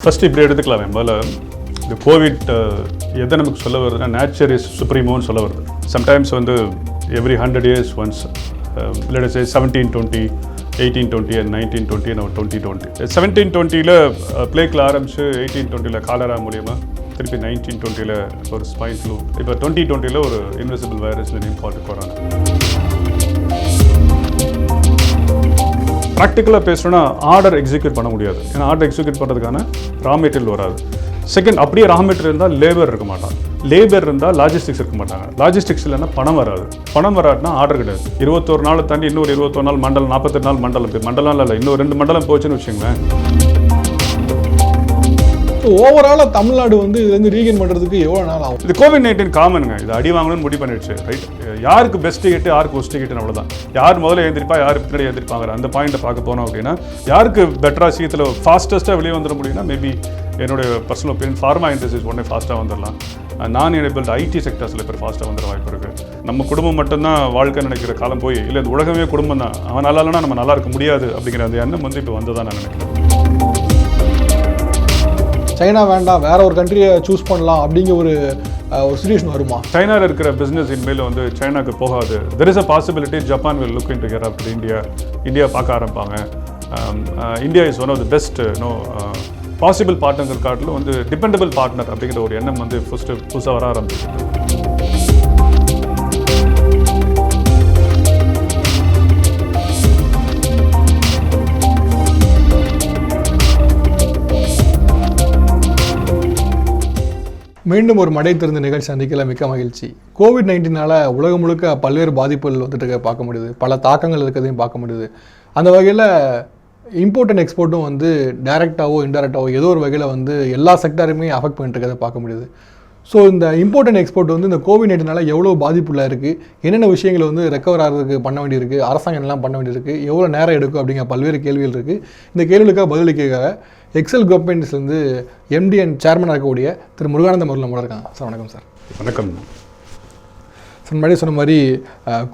First இப்படி எடுத்துக்கலாம் மேம்பால் இந்த கோவிட் எதை நமக்கு சொல்ல வருதுன்னா நேச்சர் இஸ் சுப்ரீமோன்னு சொல்ல வருது. சம்டைம்ஸ் வந்து every 100 years once let us say 1720 1820 and 1920 and 2020 1720 பிளேக்கில் ஆரம்பிச்சு 1820 காலரா மூலியமா திருப்பி 1920 ஒரு ஸ்பைன் ஃப்ளூ, இப்போ 2020 ஒரு invisible virus name called corona. ப்ராக்டிக்கலாக பேசணுன்னா ஆர்டர் எக்ஸிக்யூட் பண்ண முடியாது. ஏன்னா ஆர்டர் எக்ஸிக்யூட் பண்ணுறதுக்கான ரா மெட்டீரியல் வராது. செகண்ட், அப்படியே ரா மெட்டீரியல் இருந்தால் லேபர் இருக்க மாட்டாங்க. லேபர் இருந்தால் லாஜிஸ்டிக்ஸ் இருக்க மாட்டாங்க. லாஜிஸ்டிக்ஸ் இல்லைன்னா பணம் வராது. பணம் வராதுன்னா ஆர்டர் கிடையாது. 21 நாள் தாண்டி இன்னொரு 21 நாள் மண்டலம், 48 நாள் மண்டலம், மண்டலம் இல்லை இன்னும் 2 மண்டலம் போச்சுன்னு வச்சுங்களேன். ஓவராலாக தமிழ்நாடு வந்து இதுலேருந்து ரீகெயின் பண்ணுறதுக்கு எவ்வளோ நாள் ஆகும்? இது COVID-19 காமனுங்க. இது அடி வாங்கணும்னு முடிவு பண்ணிடுச்சு. ரைட், யாருக்கு பெஸ்ட் டிக்கெட்டு யாருக்கு ஒஸ்ட் டிக்கெட்டுன்னு அவ்வளோதான். யார் முதல்ல எழுந்திருப்பா யார் பின்னாடி எழுந்திருப்பாங்க அந்த பாயிண்ட்டை பார்க்க போனோம் அப்படின்னா, யாருக்கு பெட்டராக சீக்கிரத்தில் ஃபாஸ்டஸ்ட்டாக வெளியே வந்துட முடியும்னா மேபி என்னுடைய பர்சனல் ஒப்பீனியன் ஃபார்மா இண்டஸ்ட்ரீஸ் உடனே ஃபாஸ்ட்டாக வந்துடலாம். நான் எனேபிள்டு ஐடி செக்டர்ஸில் இப்போ ஃபாஸ்ட்டாக வந்துட வாய்ப்பு இருக்குது. நம்ம குடும்பம் மட்டும்தான் வாழ்க்கை நினைக்கிற காலம் போய் இல்லை இந்த உலகமே குடும்பம் தான், அவன் நல்லா இல்லைனா நம்ம நல்லா இருக்க முடியாது அப்படிங்கிற அந்த எண்ணம் வந்து இப்போ வந்ததான் நான் நினைக்கிறேன். சைனா வேண்டாம் வேற ஒரு கண்ட்ரியை சூஸ் பண்ணலாம் அப்படிங்கிற ஒரு சிச்சுவேஷன் வருமா? சைனாவில் இருக்கிற பிஸ்னஸ் இனிமேல் வந்து சைனாக்கு போகாது. There is a possibility Japan will look into here after India பார்க்க ஆரம்பிப்பாங்க. India is one of the best possible partner காட்டிலும் வந்து டிபெண்டபிள் பார்ட்னர் அப்படிங்கிற ஒரு எண்ணம் வந்து புதுசாக வர ஆரம்பிச்சிருக்கு. மீண்டும் ஒரு மடை திறந்த நிகழ்ச்சி சந்திக்கல மிக்க மகிழ்ச்சி. COVID-19 உலகம் முழுக்க பல்வேறு பாதிப்புகள் வந்துட்டு பார்க்க முடியுது, பல தாக்கங்கள் இருக்கிறதையும் பார்க்க முடியுது. அந்த வகையில் இம்போர்ட் அண்ட் எக்ஸ்போர்ட்டும் வந்து டைரெக்டாகவோ இன்டெரக்டாகவோ ஏதோ ஒரு வகையில் வந்து எல்லா செக்டாருமே அஃபெக்ட் பண்ணிட்டு இருக்கிறத பார்க்க முடியுது. ஸோ இந்த இம்போர்ட் அண்ட் எக்ஸ்போர்ட் வந்து இந்த COVID-19 எவ்வளோ பாதிப்புள்ள இருக்குது, என்னென்ன விஷயங்களை வந்து ரெக்கவர் ஆகிறதுக்கு பண்ண வேண்டியிருக்கு, அரசாங்கம் என்னெல்லாம் பண்ண வேண்டியிருக்கு, எவ்வளோ நேரம் எடுக்கும் அப்படிங்கிற பல்வேறு கேள்விகள் இருக்குது. இந்த கேள்விகளுக்காக பதிலளிக்க எக்ஸல் கவர்மெண்ட்ஸ்லேருந்து MD அண்ட் சேர்மனாக இருக்கக்கூடிய திரு முருகானந்தம் அவர்கள் நம்மளோட இருக்காங்க. சார் வணக்கம். சார் வணக்கம். சார் முன்னாடி சொன்ன மாதிரி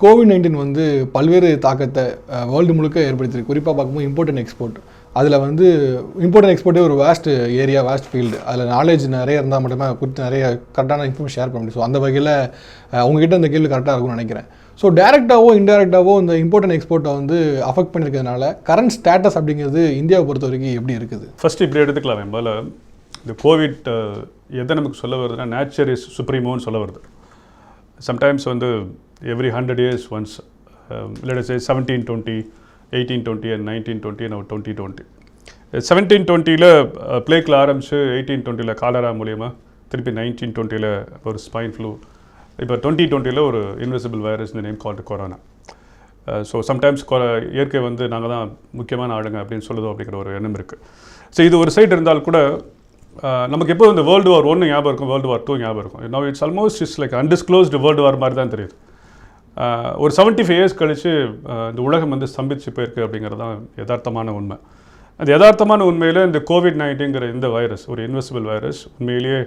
COVID-19 வந்து பல்வேறு தாக்கத்தை வேர்ல்டு முழுக்க ஏற்படுத்தியிருக்கு. குறிப்பாக பார்க்கும்போது இம்போர்ட் அண்ட் எக்ஸ்போர்ட், அதில் வந்து இம்போர்ட் அண்ட் எக்ஸ்போர்ட்டே ஒரு வேஸ்ட் ஏரியா, வேஸ்ட் ஃபீல்டு. அதில் நாலேஜ் நிறைய இருந்தால் மட்டுமே குறித்து நிறைய கரெக்டான இன்ஃபர்மேஷன் ஷேர் பண்ண முடியும். ஸோ அந்த வகையில் உங்ககிட்ட இந்த கேள்வி கரெக்டாக இருக்கும்னு நினைக்கிறேன். ஸோ டேரெக்டாகவோ இன்டெரக்டாகவோ இந்த இம்போர்ட் அண்ட் எக்ஸ்போர்ட்டை வந்து அஃபெக்ட் பண்ணியிருக்கிறதுனால கரண்ட் ஸ்டேட்டஸ் அப்படிங்கிறது இந்தியாவை பொறுத்த வரைக்கும் எப்படி இருக்குது? ஃபர்ஸ்ட் இப்படி எடுத்துக்கலாம் மேம்பால் இந்த கோவிட் எதை நமக்கு சொல்ல வருதுன்னா நேச்சர் இஸ் சுப்ரீமோன்னு சொல்ல வருது. சம்டைம்ஸ் வந்து every 100 years once let us say 1720 1820 and 1920 and 2020 1720 பிளேக்கில் ஆரம்பிச்சு 1820 காலரா மூலியமா திருப்பி 1920 ஒரு ஸ்பைன் ஃப்ளூ, இப்போ 2020 ஒரு invisible virus name called corona. So sometimes இயற்கை வந்து நாங்கள் தான் முக்கியமான ஆளுங்க அப்படின்னு சொல்லுதோ அப்படிங்கிற ஒரு எண்ணம் இருக்குது. ஸோ இது ஒரு சைடு இருந்தால் கூட நமக்கு எப்போ இந்த World War I ஞாபகம் இருக்கும், World War II ஞாபகம் இருக்கும். Now it's almost it's like undisclosed world war மாதிரி தான் தெரியுது. ஒரு 75 years கழித்து இந்த உலகம் வந்து ஸ்தம்பிச்சு போயிருக்கு அப்படிங்கிறது தான் யதார்த்தமான உண்மை. அந்த யதார்த்தமான உண்மையில் இந்த COVID-19 இந்த வைரஸ் ஒரு இன்விசிபிள் வைரஸ் உண்மையிலேயே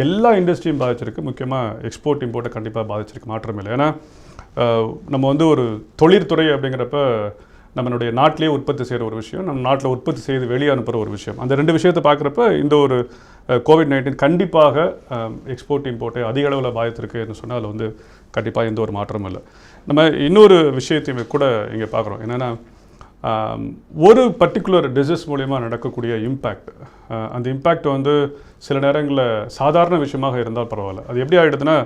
எல்லா இண்டஸ்ட்ரியும் பாதிச்சிருக்கு. முக்கியமாக எக்ஸ்போர்ட் இம்போர்ட்டை கண்டிப்பாக பாதிச்சிருக்கு, மாற்றம் இல்லை. ஏன்னா நம்ம வந்து ஒரு தொழிற்துறை அப்படிங்கிறப்ப நம்மளுடைய நாட்டிலே உற்பத்தி செய்கிற ஒரு விஷயம், நம்ம நாட்டில் உற்பத்தி செய்து வெளியே அனுப்புகிற ஒரு விஷயம். அந்த 2 விஷயத்தை பார்க்குறப்ப இந்த ஒரு COVID-19 கண்டிப்பாக எக்ஸ்போர்ட் இம்போர்ட்டை அதிக அளவில் பாதித்திருக்குன்னு சொன்னால் அதில் வந்து கண்டிப்பாக எந்த ஒரு மாற்றமும் இல்லை. நம்ம இன்னொரு விஷயத்தையுமே கூட இங்கே பார்க்குறோம். என்னென்னா ஒரு பர்டிகுலர் டிசீஸ் மூலிமா நடக்கக்கூடிய இம்பேக்ட், அந்த இம்பேக்ட் வந்து சில நேரங்களில் சாதாரண விஷயமாக இருந்தால் பரவாயில்ல. அது எப்படி ஆகிடுதுன்னா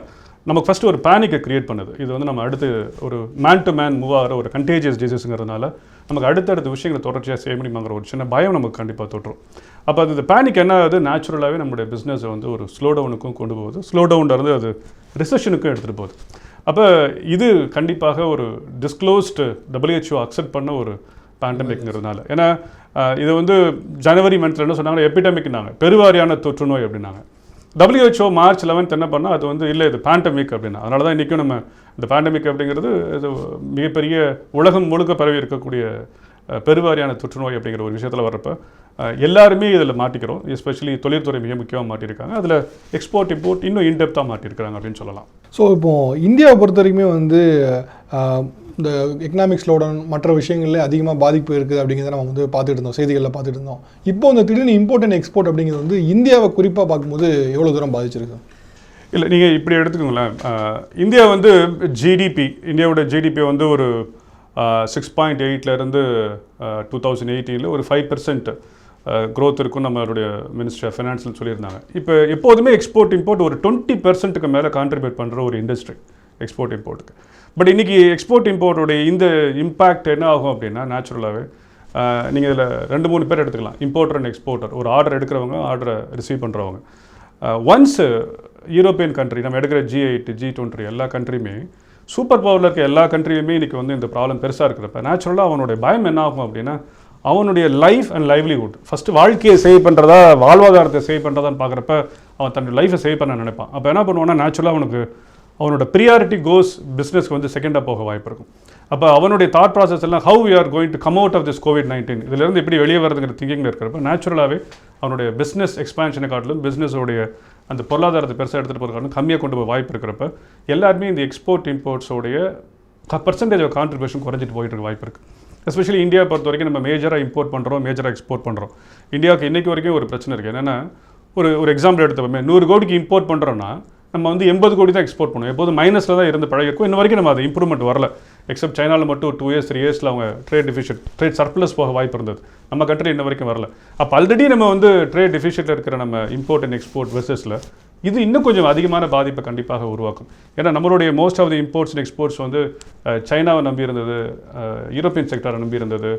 நமக்கு ஃபஸ்ட்டு ஒரு பேனிக்கை க்ரியேட் பண்ணுது. இது வந்து நம்ம அடுத்து ஒரு மேன் டு மேன் மூவ் ஆகிற ஒரு கண்டேஜியஸ் டிசீஸுங்கிறதுனால நமக்கு அடுத்தடுத்த விஷயங்களை தொடர்ச்சியாக செய்ய முடியுமாங்கிற ஒரு சின்ன பயம் நமக்கு கண்டிப்பாக தொற்றும். அப்போ அந்த பேனிக் என்ன ஆகுது, நேச்சுரலாகவே நம்மளுடைய பிஸ்னஸை வந்து ஒரு ஸ்லோ டவுனுக்கும் கொண்டு போகுது, ஸ்லோ டவுன்லேருந்து அது ரிசெஷனுக்கும் எடுத்துகிட்டு போகுது. அப்போ இது கண்டிப்பாக ஒரு டிஸ்க்ளோஸ்டு WHO அக்செப்ட் பண்ண ஒரு பேண்டமிக்ங்கிறதுனால. ஏன்னா இது வந்து ஜனவரி மந்த்தில் என்ன சொன்னாங்கன்னா எபிடமிக்னாங்க, பெருவாரியான தொற்று நோய் அப்படின்னாங்க. WHO March 11 என்ன பண்ணால் அது வந்து இல்லை இது பேண்டமிக் அப்படின்னா. அதனால தான் இன்றைக்கும் நம்ம இந்த பேண்டமிக் அப்படிங்கிறது இது மிகப்பெரிய உலகம் முழுக்க பரவி இருக்கக்கூடிய பெருவாரியான தொற்றுநோய் அப்படிங்கிற ஒரு விஷயத்தில் வர்றப்ப எல்லாருமே இதில் மாட்டிக்கிறோம். எஸ்பெஷலி தொழில்துறை மிக முக்கியமாக மாட்டியிருக்காங்க. அதில் எக்ஸ்போர்ட் இம்போர்ட் இன்னும் இன்டெப்த்தாக மாட்டியிருக்கிறாங்க அப்படின்னு சொல்லலாம். ஸோ இப்போது இந்தியாவை பொறுத்த வரைக்குமே வந்து இந்த எக்கனாமிக் ஸ்லோடவுன் மற்ற விஷயங்கள்ல அதிகமாக பாதிப்பு இருக்குது அப்படிங்கிறத நம்ம வந்து பார்த்துட்டு இருந்தோம், செய்திகளில் பார்த்துட்டு இருந்தோம். இப்போ இந்த திடீர்னு இம்போர்ட் அண்ட் எக்ஸ்போர்ட் அப்படிங்கிறது வந்து இந்தியாவை குறிப்பாக பார்க்கும்போது எவ்வளோ தூரம் பாதிச்சிருக்கு? இல்லை, நீங்கள் இப்படி எடுத்துக்கோங்களேன். இந்தியா வந்து இந்தியாவோட ஜிடிபி வந்து ஒரு 6.8 2018 ஒரு 5% க்ரோத் இருக்குன்னு நம்மளுடைய மினிஸ்ட்ரி ஆஃப் ஃபினான்ஸில் சொல்லியிருந்தாங்க. இப்போ எப்போதுமே எக்ஸ்போர்ட் இம்போர்ட் ஒரு 20%க்கு மேலே கான்ட்ரிபியூட் பண்ணுற ஒரு இண்டஸ்ட்ரி எக்ஸ்போர்ட் இம்போர்ட்டுக்கு. பட் இன்றைக்கி எக்ஸ்போர்ட் இம்போர்ட்டோடைய இந்த இம்பேக்ட் என்ன ஆகும் அப்படின்னா, நேச்சுரலாகவே நீங்கள் இதில் 2-3 பேர் எடுத்துக்கலாம். இம்போர்ட்டர் அண்ட் எக்ஸ்போர்ட்டர், ஒரு ஆர்டர் எடுக்கிறவங்க, ஆர்டரை ரிசீவ் பண்ணுறவங்க. ஒன்ஸ் யூரோப்பியன் கண்ட்ரி, நம்ம எடுக்கிற G8 G20 எல்லா கண்ட்ரியுமே, சூப்பர் பவரில் இருக்க எல்லா கண்ட்ரியுமே இன்றைக்கி வந்து இந்த ப்ராப்ளம் பெருசாக இருக்கிறப்ப நேச்சுரலாக அவனுடைய பயம் என்ன ஆகும் அப்படின்னா, அவனுடைய லைஃப் அண்ட் லைவ்லிஹுட், ஃபஸ்ட்டு வாழ்க்கையை சேவ் பண்ணுறதா, வாழ்வாதாரத்தை சேவ் பண்ணுறதான்னு பார்க்குறப்ப அவன் தன்னுடைய லைஃப்பை சேவ் பண்ண நினைப்பான். அப்போ என்ன பண்ணுவான்னா, நேச்சுரலாக அவனோட ப்ரியாரிட்டி கோஸ் பிஸ்னஸ்க்கு வந்து செகண்டாக போக வாய்ப்பு இருக்கும். அப்போ அவனுடைய தாட் ப்ராசஸ் எல்லாம் how we are going to come out of this COVID-19, இதிலேருந்து எப்படி வெளியே வரதுங்கிற திங்கிங்கில் இருக்கிறப்ப நேச்சுரலாகவே அவனுடைய பிஸ்னஸ் எக்ஸ்பான்ஷனை காட்டிலும் பிஸ்னஸோடைய அந்த பொருளாதாரத்தை பெருசாக எடுத்துகிட்டு போகிறதுக்கான கம்மியாக கொண்டு போய் வாய்ப்பு இருக்கிறப்ப எல்லாருமே இந்த எக்ஸ்போர்ட் இம்போர்ட்ஸோடைய பர்சன்டேஜ் ஆஃப் கான்ட்ரிபியூஷன் குறைஞ்சிட்டு போயிட்டு இருக்க வாய்ப்பு இருக்குது. எஸ்பெஷலி இந்தியா பொறுத்த வரைக்கும் நம்ம மேஜராக இம்போர்ட் பண்ணுறோம், மேஜராக எக்ஸ்போர்ட் பண்ணுறோம். இந்தியாவுக்கு இன்றைக்கு வரைக்கும் ஒரு பிரச்சனை இருக்குது. என்னென்னா, ஒரு எக்ஸாம்பிள் எடுத்தப்போமே 100 கோடிக்கு இம்போர்ட் பண்ணுறோன்னா நம்ம வந்து 80 கோடி தான் எக்ஸ்போர்ட் பண்ணுவோம். எப்போதும் மைனஸில் தான் இருந்து பழகிருக்கும். இன்ன வரைக்கும் நம்ம அது இம்ப்ரூவ்மெண்ட் வரல. எக்ஸப்ட் சைனாவில் மட்டும் 2 years 3 years அவங்க ட்ரேட் சர்ப்ளஸ் போக வாய்ப்பு இருந்தது. நம்ம கண்ட்ரி இன்ன வரைக்கும் வரல. அப்போ ஆல்ரெடி நம்ம வந்து ட்ரேட் டெஃபிஷியட்டில் இருக்கிற நம்ம இம்போர்ட் அண்ட் எக்ஸ்போர்ட் வெர்சஸில் இது இன்னும் கொஞ்சம் அதிகமான பாதிப்பை கண்டிப்பாக உருவாக்கும். ஏன்னா நம்மளுடைய most of the imports and exports வந்து சைனாவை நம்பி இருந்தது, யூரோப்பியன் செக்டரை நம்பி இருந்தது,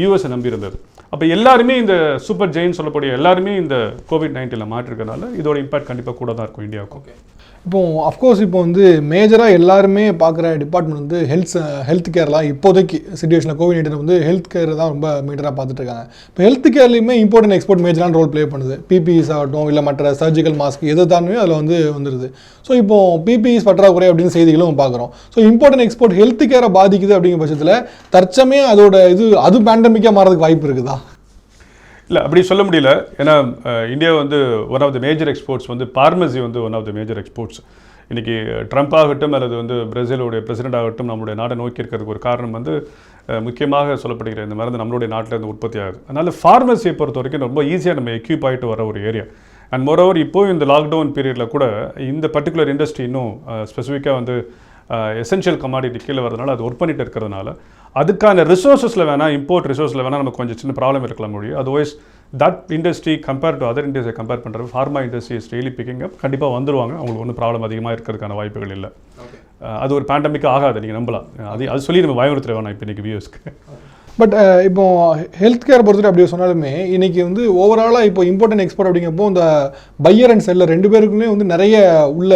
யூஎஸை நம்பி இருந்தது. அப்போ எல்லாருமே இந்த சூப்பர் ஜெயின் சொல்லக்கூடிய எல்லாருமே இந்த COVID-19 மாற்றிருக்கனால இதோட இம்பாக்ட் கண்டிப்பாக கூட தான் இருக்கும் இந்தியாவுக்கு. இப்போ அஃப்கோர்ஸ் இப்போ வந்து மேஜராக எல்லாருமே பார்க்குற டிபார்ட்மெண்ட் வந்து ஹெல்த் கேர்லாம் இப்போதைக்கு சிச்சுவேஷனில் COVID-19 வந்து ஹெல்த் கேர் தான் ரொம்ப மேஜராக பார்த்துட்டு இருக்காங்க. இப்போ ஹெல்த் கேர்லையுமே இம்போர்ட் அண்ட் எக்ஸ்போர்ட் மேஜரான ரோல் ப்ளே பண்ணுது. பிபிஇஸ் ஆகட்டும், இல்லை மற்ற சர்ஜிக்கல் மாஸ்க் எது தானுமே அதில் வந்துடுது. ஸோ இப்போ பிபிஇஸ் பற்றாக்குறை அப்படின்னு செய்திகளும் பார்க்குறோம். So import and export health கேரை பாதிக்குது அப்படிங்கிற பட்சத்தில் தற்சமயம் அதோட அது பேண்டமிக்காக மாறதுக்கு வாய்ப்பு இருக்குதா? இல்லை, அப்படி சொல்ல முடியல. ஏன்னா இந்தியா வந்து one of the major exports வந்து பார்மசி வந்து one of the major exports. இன்றைக்கி ட்ரம்ப் ஆகட்டும் அல்லது வந்து பிரேசிலுடைய பிரசிடென்ட் ஆகட்டும் நம்மளுடைய நாட்டை நோக்கி இருக்கிறதுக்கு ஒரு காரணம் வந்து முக்கியமாக சொல்லப்படுகிற இந்த மருந்து நம்மளுடைய நாட்டில் இருந்து உற்பத்தி ஆகுது. அதனால் ஃபார்மசியை பொறுத்த வரைக்கும் ரொம்ப ஈஸியாக நம்ம எக்யூப் ஆகிட்டு வர ஒரு ஏரியா. அண்ட் மோரோவர் இப்போது இந்த லாக்டவுன் பீரியடில் கூட இந்த பர்டிகுலர் இண்டஸ்ட்ரி இன்னும் ஸ்பெசிஃபிக்காக வந்து எசென்ஷியல் கமாடிட்டி கீழே வரதுனால அது ஒர்க் பண்ணிட்டு இருக்கிறதுனால அதுக்கான ரிசோர்ஸஸில் வேணால் இம்போர்ட் ரிசோர்ஸில் வேணால் நமக்கு கொஞ்சம் சின்ன ப்ராப்ளம் இருக்கலாம் முடியும். Otherwise that industry compare to other இண்டஸ்ட்ரியை கம்பேர் பண்ணுறது pharma industry is daily picking up. கண்டிப்பாக வந்துருவாங்க, அவங்களுக்கு ஒன்றும் ப்ராப்ளம் அதிகமாக இருக்கிறதுக்கான வாய்ப்புகள் இல்லை. அது ஒரு பேண்டமிக்காக ஆகாது, நீங்கள் நம்பலாம். அது சொல்லி நம்ம பயமுறுத்த வேணாம் இப்போ இன்றைக்கி வியூஸ்க்கு. பட் இப்போ ஹெல்த் கேர் பொறுத்துட்டு அப்படி சொன்னாலுமே இன்றைக்கி வந்து ஓவராலாக இப்போ இம்போர்ட் அண்ட் எக்ஸ்போர்ட் அப்படிங்கிறப்போ இந்த பையர் அண்ட் செல்லர் 2 பேருக்குமே வந்து நிறைய உள்ள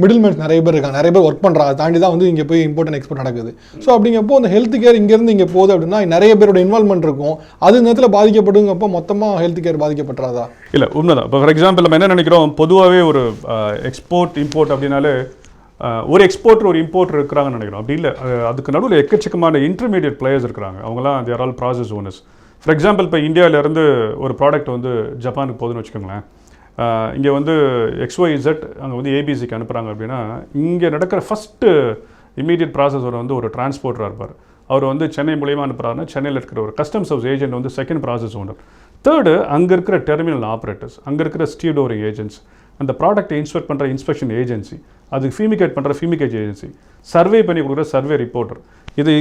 மிடில்மேன்ஸ் நிறைய பேர் இருக்காங்க, நிறைய பேர் ஒர்க் பண்ணுறாங்க, தாண்டி தான் வந்து இங்கே போய் இம்போர்ட் அண்ட் எக்ஸ்போர்ட் நடக்குது. ஸோ அப்படிங்கப்போ இந்த ஹெல்த் கேர் இங்கேருந்து இங்கே போகுது அப்படின்னா நிறைய பேரோட இன்வால்மெண்ட் இருக்கும். அது நேரத்தில் பாதிக்கப்படுங்கப்போ மொத்தமாக ஹெல்த் கேர் பாதிக்கப்பட்டுறாதா? இல்லை, உண்மைதான். இப்போ ஃபார் எக்ஸாம்பிள் நம்ம என்ன நினைக்கிறோம், பொதுவாகவே ஒரு எக்ஸ்போர்ட் இம்போர்ட் அப்படின்னாலே ஒரு எக்ஸ்போர்ட்டர் ஒரு இம்போர்ட்டர் இருக்கிறாங்கன்னு நினைக்கிறோம். அப்படி இல்லை, அதுக்கு நடுவில் எக்கச்சக்கமான இன்டர்மீடியட் பிளேயர்ஸ் இருக்கிறாங்க. அவங்களாம் they're all process owners. For example இப்போ இந்தியாவிலேருந்து ஒரு ப்ராடக்ட் வந்து ஜப்பானுக்கு போகுதுன்னு வச்சுக்கோங்களேன். இங்கே வந்து XYZ அங்கே வந்து ஏபிசிக்கு அனுப்புகிறாங்க அப்படின்னா இங்கே நடக்கிற ஃபஸ்ட்டு இமீடியட் ப்ராசஸர் வந்து ஒரு டிரான்ஸ்போர்ட்டராக இருப்பார். அவர் வந்து சென்னை மூலியமாக அனுப்புகிறாருன்னா சென்னையில் இருக்கிற ஒரு கஸ்டம்ஸ் ஹவுஸ் ஏஜென்ட் வந்து செகண்ட் ப்ராசஸ் ஓனர். தேர்டு அங்கே இருக்கிற டெர்மினல் ஆப்ரேட்டர்ஸ், அங்கே இருக்கிற ஸ்டீடோரிங் ஏஜென்ட்ஸ், அந்த ப்ராடக்ட்டை இன்ஸ்பெக்ட் பண்ணுற இன்ஸ்பெக்ஷன் ஏஜென்சி, அதுக்கு ஃபியூமிகேட் பண்ணுற ஃபியூமிகேட் ஏஜென்சி, சர்வே பண்ணி கொடுக்குற சர்வே ரிப்போர்ட்டர்,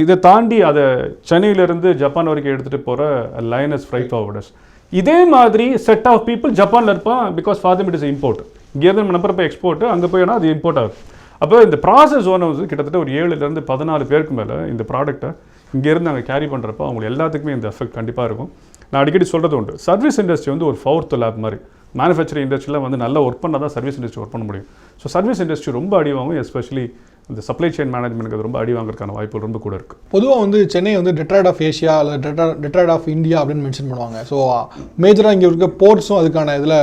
இதை தாண்டி அதை சென்னையிலேருந்து ஜப்பான் வரைக்கும் எடுத்துகிட்டு போகிற லைனஸ் ஃப்ரைட் ஃபார்வர்டர்ஸ். இதே மாதிரி செட் ஆஃப் பீப்புள் ஜப்பானில் இருப்பான். Because for them it is import. இங்கேருந்து நம்ம நம்புறப்ப எக்ஸ்போர்ட்டு, அங்கே போயினா அது இம்போர்ட் ஆகுது. அப்போ இந்த ப்ராசஸ் ஓனர்ஸ் கிட்டத்தட்ட ஒரு 7 to 14 பேருக்கு மேலே இந்த ப்ராடக்ட்டை இங்கேருந்து அங்கே கேரி பண்ணுறப்போ அவங்க எல்லாத்துக்குமே இந்த எஃபெக்ட் கண்டிப்பாக இருக்கும். நான் அடிக்கடி சொல்கிறது உண்டு, சர்வீஸ் இண்டஸ்ட்ரி வந்து ஒரு 4th lab மாதிரி. மேனுஃபேக்சரிங் இண்டஸ்ட்ரியில் வந்து நல்லா ஒர்க் பண்ணால் தான் சர்வீஸ் இண்டஸ்ட்ரி ஒர்க் பண்ண முடியும். ஸோ சர்வீஸ் இண்டஸ்ட்ரி ரொம்ப அடி வாங்கும். எஸ்பெஷலி இந்த சப்ளை செயின் மேனேஜ்மெண்ட்டுக்கு அது ரொம்ப அடி வாங்குறதுக்கான வாய்ப்புகள் ரொம்ப கூட இருக்குது. பொதுவாக வந்து சென்னை வந்து டெட்ராய்ட் ஆஃப் ஏஷியா அல்லது டெட்ராய்ட் ஆஃப் இந்தியா அப்படின்னு மென்ஷன் பண்ணுவாங்க. ஸோ மேஜராக இங்கே இருக்க போர்ட்ஸும் அதுக்கான இதில்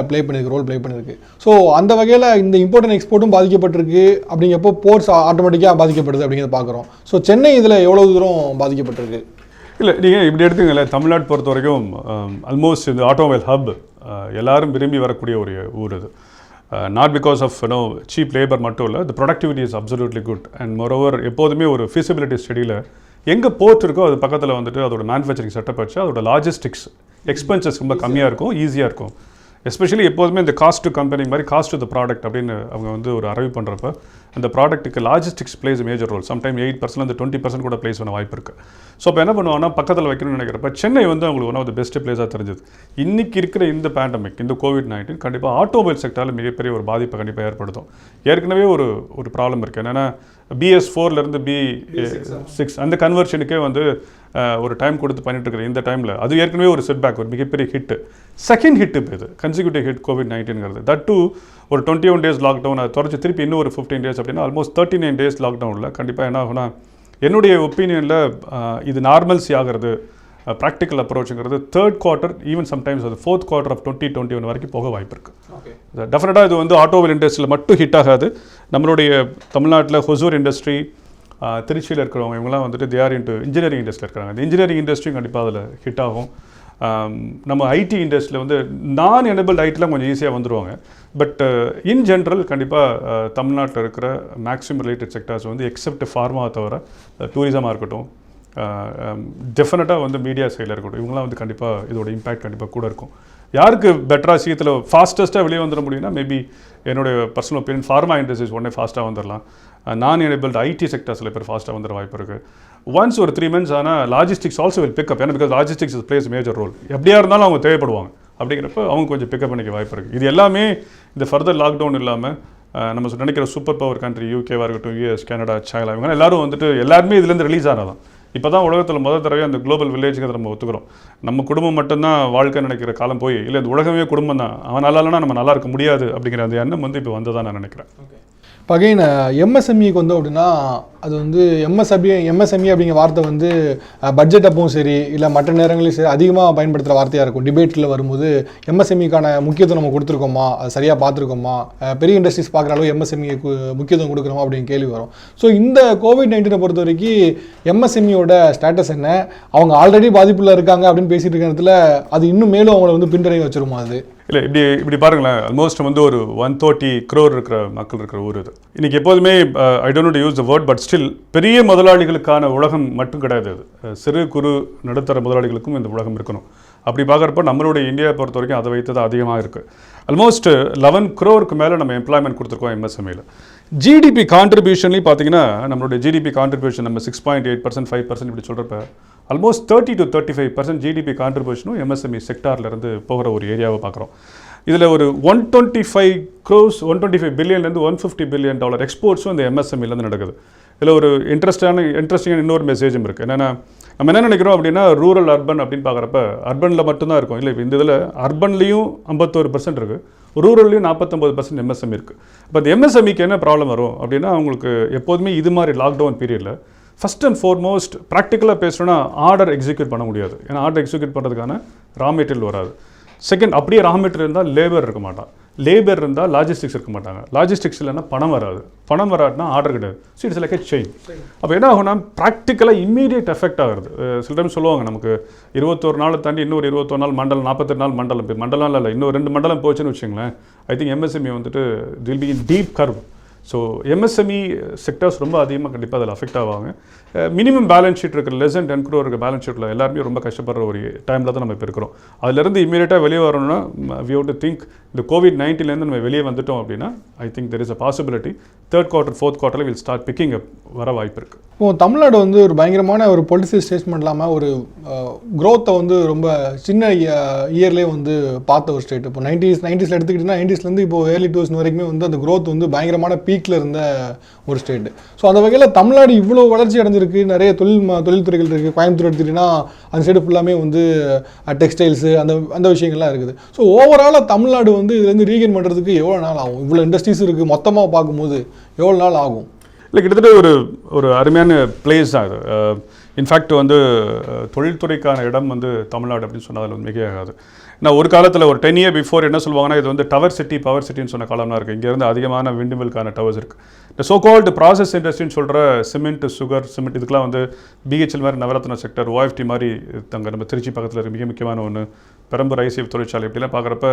ரோல் ப்ளே பண்ணியிருக்கு. ஸோ அந்த வகையில் இந்த இம்போர்ட் அண்ட் எக்ஸ்போர்ட்டும் பாதிக்கப்பட்டிருக்கு. அப்படிங்கிறப்போ போர்ட்ஸ் ஆட்டோமேட்டிக்காக பாதிக்கப்படுது அப்படிங்கிறத பார்க்குறோம். ஸோ சென்னை இதில் எவ்வளோ தூரம் பாதிக்கப்பட்டிருக்கு? இல்லை, நீங்கள் இப்படி எடுத்துங்களேன், தமிழ்நாடு பொறுத்த வரைக்கும் ஆல்மோஸ்ட் இந்த ஆட்டோமொபைல் ஹப் எல்லாரும் விரும்பி வரக்கூடிய ஒரு ஊர் அது. Not because of cheap labour மட்டும் இல்லை, the productivity is absolutely good. And moreover எப்போதுமே ஒரு ஃபீசிபிலிட்டி ஸ்டடியில் எங்கே போர்ட் இருக்கோ அது பக்கத்தில் வந்துட்டு அதோட மேனுஃபேக்சரிங் செட்டப் வச்சு அதோட லாஜிஸ்டிக்ஸ் எக்ஸ்பென்சஸ் ரொம்ப கம்மியாக இருக்கும், ஈஸியாக இருக்கும். எஸ்பெஷலி எப்போதுமே இந்த காஸ்ட் டு கம்பெனி மாதிரி காஸ்ட் டு த ப்ராடக்ட் அப்படின்னு அவங்க வந்து ஒரு அறிவு பண்ணுறப்ப அந்த ப்ராடக்ட்டுக்கு logistics plays major role. Sometime 8% அந்த 20% கூட பிளேஸ் பண்ண வாய்ப்பு இருக்குது. ஸோ இப்போ என்ன பண்ணுவாங்கன்னா பக்கத்தில் வைக்கணும்னு நினைக்கிறப்ப சென்னை வந்து அவங்களுக்கு ஒன் ஆஃப் த பெஸ்ட் பிளேஸாக தெரிஞ்சது. இன்றைக்கி இருக்கிற இந்த பேண்டமிக், இந்த கோவிட்-19 கண்டிப்பாக ஆட்டோமொபைல் செக்டரில் மிகப்பெரிய ஒரு பாதிப்பை கண்டிப்பாக ஏற்படுத்தும். ஏற்கனவே ஒரு ப்ராப்ளம் இருக்குது. என்னென்னா BS4லேருந்து B6 அந்த கன்வர்ஷனுக்கே வந்து ஒரு டைம் கொடுத்து பண்ணிட்டு இருக்கிற இந்த டைமில் அது ஏற்கனவே ஒரு செட்பேக், ஒரு மிகப்பெரிய ஹிட்டு. செகண்ட் ஹிட்டு இப்போ இது கன்சிக்யூட்டிவ் ஹிட் கோவிட்-19ங்கிறது. தட் டூ ஒரு 21 days லாக்டவுன், அதை தொடர்ச்சி திருப்பி இன்னும் ஒரு 15 days அப்படின்னா ஆல்மோஸ்ட் 39 days லாக்டவுனில் கண்டிப்பாக என்ன ஆகுனா என்னுடைய ஒப்பீனியனில் இது நார்மல்சி ஆகிறது ப்ராக்டிக்கல் அப்ரோச்சுங்கிறது தேர்ட் குவார்ட்டர், ஈவன் சம்டைம்ஸ் அது ஃபோர்த் குவார்ட்டர் ஆஃப் 2021 வரைக்கும் போக வாய்ப்பு இருக்குது. டெஃபினட்டாக இது வந்து ஆட்டோமொபைல் இண்டஸ்ட்ரியில் மட்டும் ஹிட் ஆகாது. நம்மளுடைய தமிழ்நாட்டில் ஹொசூர் இண்டஸ்ட்ரி, திருச்சியில் இருக்கிறவங்க இவங்கெல்லாம் வந்துட்டு தேர் இன்ட்டு இன்ஜினியரிங் இண்டஸ்ட்ரியில் இருக்கிறாங்க. இந்த இன்ஜினியரிங் இண்டஸ்ட்ரியும் கண்டிப்பாக அதில் ஹிட் ஆகும். நம்ம ஐடி இண்டஸ்ட்ரியில் வந்து நான் எனபிள்ட் ஐடிலாம் கொஞ்சம் ஈஸியாக வந்துடுவாங்க. பட் இன் ஜென்ரல் கண்டிப்பாக தமிழ்நாட்டில் இருக்கிற மேக்ஸிமம் ரிலேட்டட் செக்டர்ஸ் வந்து எக்ஸப்ட் ஃபார்மாவை தவிர டூரிசமாக இருக்கட்டும், டெஃபினட்டாக வந்து மீடியா சைடில் இருக்கட்டும், இவங்களாம் வந்து கண்டிப்பாக இதோட இம்பேக்ட் கண்டிப்பாக கூட இருக்கும். யாருக்கு பெட்டராக சீக்கிரத்தில் ஃபாஸ்டஸ்ட்டாக வெளியே வந்துட முடியும்னா மேபி என்னுடைய பர்சனல் ஒப்பீனியன் ஃபார்மா இண்டஸ்ட்ரீஸ் உடனே ஃபாஸ்ட்டாக வந்துடலாம். நான் எனேபிள்ட் ஐடி செக்டர் சில பேர் ஃபாஸ்ட்டாக வந்துட வாய்ப்பு இருக்குது. ஒன்ஸ் ஒரு 3 months ஆனால் லாஜிஸ்டிக்ஸ் ஆல்சோ வில் பிக்கப். ஏன்னா because logistics is plays major role. எப்படியா இருந்தாலும் அவங்க தேவைப்படுவாங்க. அப்படிங்கிறப்ப அவங்க கொஞ்சம் பிக்கப் பண்ணிக்க வாய்ப்பு இருக்குது. இது எல்லாமே இந்த ஃபர்தர் லாக்டவுன் இல்லாமல் நம்ம நினைக்கிற சூப்பர் பவர் கண்ட்ரி யூகேவாக இருக்கட்டும், US, கனடா, சைனா, இவங்க எல்லாரும் வந்துட்டு எல்லாருமே இதுலேருந்து ரிலீஸ் ஆனதான். இப்போ தான் உலகத்தில் முதல் தடவை அந்த குளோபல் வில்லேஜுங்கிறத நம்ம ஒத்துக்கிறோம். நம்ம குடும்பம் மட்டும்தான் வாழ்க்கை நினைக்கிற காலம் போய் இல்லை இந்த உலகமே குடும்பம் தான், அவன் நல்லா இல்லைனா நம்ம நல்லா இருக்க முடியாது அப்படிங்கிற அந்த எண்ணம் வந்து இப்போ வந்ததான் நான் நினைக்கிறேன். பகைன் MSMEக்கு வந்து அப்படின்னா அது வந்து MSME அப்படிங்கிற வார்த்தை வந்து பட்ஜெட் அப்பவும் சரி இல்லை மற்ற நேரங்களையும் சரி அதிகமாக பயன்படுத்துகிற வார்த்தையாக இருக்கும். டிபேட்டில் வரும்போது MSMEக்கான முக்கியத்துவம் நம்ம கொடுத்துருக்கோமா, அது சரியாக பார்த்துருக்கோமா, பெரிய இண்டஸ்ட்ரீஸ் பார்க்குற அளவு MSMEக்கு முக்கியத்துவம் கொடுக்குறோமா அப்படின்னு கேள்வி வரும். ஸோ இந்த கோவிட்-19 பொறுத்த வரைக்கும் MSMEயோட ஸ்டேட்டஸ் என்ன, அவங்க ஆல்ரெடி பாதிப்பில் இருக்காங்க அப்படின்னு பேசிட்டு இருக்கிறதுல அது இன்னும் மேலும் அவங்கள வந்து பின்தொடங்கி வச்சிருமா? அது இல்லை இப்படி பாருங்களேன், ஆல்மோஸ்ட் வந்து ஒரு 130 crore இருக்கிற மக்கள் இருக்கிற ஊர் இது. இன்றைக்கி எப்போதுமே I don't use the word, but still பெரிய முதலாளிகளுக்கான உலகம் மட்டும் கிடையாது. அது சிறு குறு நடுத்தர முதலாளிகளுக்கும் இந்த உலகம் இருக்கணும். அப்படி பார்க்குறப்போ நம்மளுடைய இந்தியாவை பொறுத்த வரைக்கும் அதை வைத்தது அதிகமாக இருக்குது. ஆல்மோஸ்ட் 11 crore மேலே நம்ம எம்ப்ளாய்மெண்ட் கொடுத்துருக்கோம் MSMEயில். ஜிடிபி கான்ட்ரிபியூஷன்லேயும் பார்த்தீங்கன்னா நம்மளுடைய ஜிடிபி கான்ட்ரிபியூஷன் நம்ம 6.8%, 5% இப்படி சொல்கிறப்ப ஆல்மோஸ்ட் 30 to 35% ஜிடிபி கான்ட்ரிபியூஷனும் MSME செக்டார்லேருந்து போகிற ஒரு ஏரியாவை பார்க்குறோம். இதில் ஒரு 125 பில்லியன்லேருந்து $150 billion எக்ஸ்போர்ட்ஸும் இந்த MSMEலேருந்து நடக்குது. இதில் ஒரு இன்ட்ரெஸ்டிங்கான இன்னொரு மெசேஜும் இருக்குது. என்னென்னா நம்ம என்ன நினைக்கிறோம் அப்படின்னா ரூரல் அர்பன் அப்படின்னு பார்க்குறப்ப அர்பனில் மட்டும்தான் இருக்கும். இல்லை இந்த இதில் அர்பன்லேயும் 51% இருக்குது, ரூரல்லையும் 49% MSME இருக்குது. இப்போ இந்த MSMEக்கு என்ன ப்ராப்ளம் வரும் அப்படின்னா அவங்களுக்கு எப்போதுமே இது மாதிரி லாக்டவுன் பீரியடில் ஃபஸ்ட் அண்ட் ஃபார்மோஸ்ட் ப்ராக்டிக்கலாக பேசணுன்னா ஆர்டர் எக்ஸிக்யூட் பண்ண முடியாது. ஏன்னா ஆர்டர் எக்ஸிக்யூட் பண்ணுறதுக்கான ரா மெட்டீரியல் வராது. செகண்ட், அப்படியே ரா மெட்டீரியல் இருந்தால் லேபர் இருக்க மாட்டான், லேபர் இருந்தால் லாஜிஸ்டிக்ஸ் இருக்க மாட்டாங்க, லாஜிஸ்டிக்ஸ் இல்லைன்னா பணம் வராது, பணம் வராதுனா ஆர்டர் கிடையாது. So it's like a chain. அப்போ என்ன ஆகும்னா ப்ராக்டிக்கலாக இம்மீடியட் எஃபெக்ட் ஆகுது. சில டைம் சொல்லுவாங்க நமக்கு 21 நாள் தாண்டி இன்னொரு 21 நாள் மண்டலம், 48 நாள் மண்டலம், மண்டலம் இல்லை இன்னும் 2 மண்டலம் போச்சுன்னு வச்சுங்களேன். ஐ திங்க் MSME வந்துட்டு will be in deep curve. So MSME sectors ரொம்ப அதிகமாக கண்டிப்பாக அதில் அஃபெக்ட் ஆவாங்க. மினிமம் பேலன்ஸ் ஷீட் இருக்கிற less than 10 crore இருக்க பேலன்ஸ் ஷீட்டில் எல்லாருமே ரொம்ப கஷ்டப்படுற ஒரு டைமில் தான் நம்ம இப்போ இருக்கிறோம். அதிலேருந்து இமீடியட்டாக வெளியே வரணும்னா வி ஹவ் டு திங்க் இந்த கோவிட்-19லேருந்து நம்ம வெளியே வந்துட்டோம் அப்படின்னா I think there is a possibility third quarter fourth குவார்ட்டரில் வில் ஸ்டார்ட் பிக்கிங் அப் வர வாய்ப்பு இருக்குது. இப்போ தமிழ்நாடு வந்து ஒரு பயங்கரமான ஒரு பொலிட்டிக்கல் ஸ்டேட்மெண்ட் இல்லாமல் ஒரு க்ரோத்தை வந்து ரொம்ப சின்ன இயர்லேயே வந்து பார்த்த ஒரு ஸ்டேட். இப்போ 90s எடுத்துக்கிட்டிங்கன்னா 90ஸ்லேருந்து இப்போ ஏர்லி 2000 வரைக்குமே வந்து அந்த க்ரோத் வந்து பயங்கரமான பீக்கில் இருந்த ஒரு ஸ்டேட்டு. ஸோ அந்த வகையில் தமிழ்நாடு இவ்வளோ வளர்ச்சி அடைஞ்சிருக்கு, நிறைய தொழில்துறைகள் இருக்குது. கோயம்புத்தூர் எடுத்துக்கிட்டிங்கன்னா அந்த சைடு ஃபுல்லாமே வந்து டெக்ஸ்டைல்ஸு அந்த விஷயங்கள்லாம் இருக்குது. ஸோ ஓவராலாக தமிழ்நாடு வந்து இதுலேருந்து ரீகெயின் பண்ணுறதுக்கு எவ்வளோ நாள் ஆகும்? இவ்வளோ இண்டஸ்ட்ரீஸ் இருக்குது, மொத்தமாக பார்க்கும்போது எவ்வளோ நாள் ஆகும்? இல்லை கிட்டத்தட்ட ஒரு அருமையான பிளேஸ் தான் இது. இன்ஃபேக்ட் வந்து தொழில்துறைக்கான இடம் வந்து தமிழ்நாடு அப்படின்னு சொன்னால் அதில் வந்து மிகையாகாது. நான் ஒரு காலத்தில் ஒரு 10 years பிஃபோர் என்ன சொல்லுவாங்கன்னா இது வந்து டவர் சிட்டி பவர் சிட்டின்னு சொன்ன காலம்லாம் இருக்குது. இங்கேருந்து அதிகமான விண்டுமில்கான டவர்ஸ் இருக்குது. இந்த சோ கால்டு ப்ராசஸ் இண்டஸ்ட்ரின்னு சொல்கிற சிமெண்ட், சுகர், சிமெண்ட் இதுக்கெலாம் வந்து BHL மாதிரி நவரத்ன செக்டர், OFT மாதிரி தங்க நம்ம திருச்சி பக்கத்தில் இருக்க மிக முக்கியமான ஒன்று, பெரம்பூர் ஐசிஎஃப் தொழிற்சாலை இப்படிலாம் பார்க்குறப்ப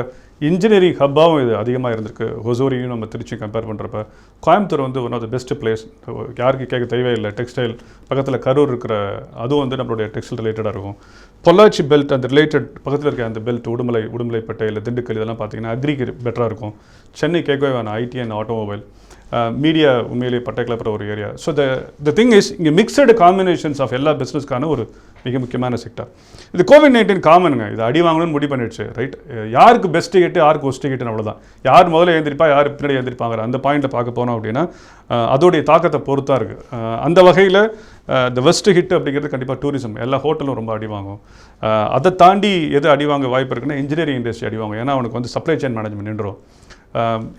இன்ஜினியரிங் ஹப்பாகவும் இது அதிகமாக இருந்திருக்கு. ஹொசூரியும் நம்ம திருச்சி கம்பேர் பண்ணுறப்ப கோயம்புத்தூர் வந்து one of the best place. யாருக்கு கேட்க தேவையே இல்லை. டெக்ஸ்டைல் பக்கத்தில் கரூர் இருக்கிற அதுவும் வந்து நம்மளுடைய டெக்ஸ்டைல் ரிலேட்டடாக இருக்கும். பொள்ளாச்சி பெல்ட் அந்த ரிலேட்டட் பக்கத்தில் இருக்க அந்த பெல்ட் உடுமலைப்பேட்டை இல்லை திண்டுக்கல் இதெல்லாம் பார்த்தீங்கன்னா அக்ரிக்கு பெட்டராக இருக்கும். சென்னை கேட்கவே வேணாம். ஐடி அண்ட் ஆட்டோமொபைல் மீடியா உண்மையிலேயே பட்டை கிளப்புற ஒரு area. So the thing is இங்கே மிக்சடு காம்பினேஷன்ஸ் ஆஃப் எல்லா பிஸ்னஸ்க்கான ஒரு மிக முக்கியமான செக்டர். இது கோவிட்-19 காமனுங்க. இது அடி வாங்கணும்னு முடிவு பண்ணிடுச்சு. ரைட், யாருக்கு பெஸ்ட் டிக்கெட்டு யாருக்கு ஒஸ்ட் டிக்கெட்டுன்னு அவ்வளோதான். யார் முதல்ல எழுந்திருப்பா யார் பின்னாடி எழுந்திருப்பாங்க அந்த பாயிண்ட்டை பார்க்க போனோம் அப்படின்னா அதோடைய தாக்கத்தை பொறுத்தாக இருக்குது. அந்த வகையில் இந்த வெஸ்ட் ஹிட் அப்படிங்கிறது கண்டிப்பாக டூரிசம். எல்லா ஹோட்டலும் ரொம்ப அடி வாங்கும். அதை தாண்டி எது அடி வாங்க வாய்ப்பு இருக்குன்னா இன்ஜினியரிங் இண்டஸ்ட்ரி அடி வாங்கும். ஏன்னா அவனுக்கு வந்து சப்ளை செயின் மேனேஜ்மெண்ட் நின்றோம்.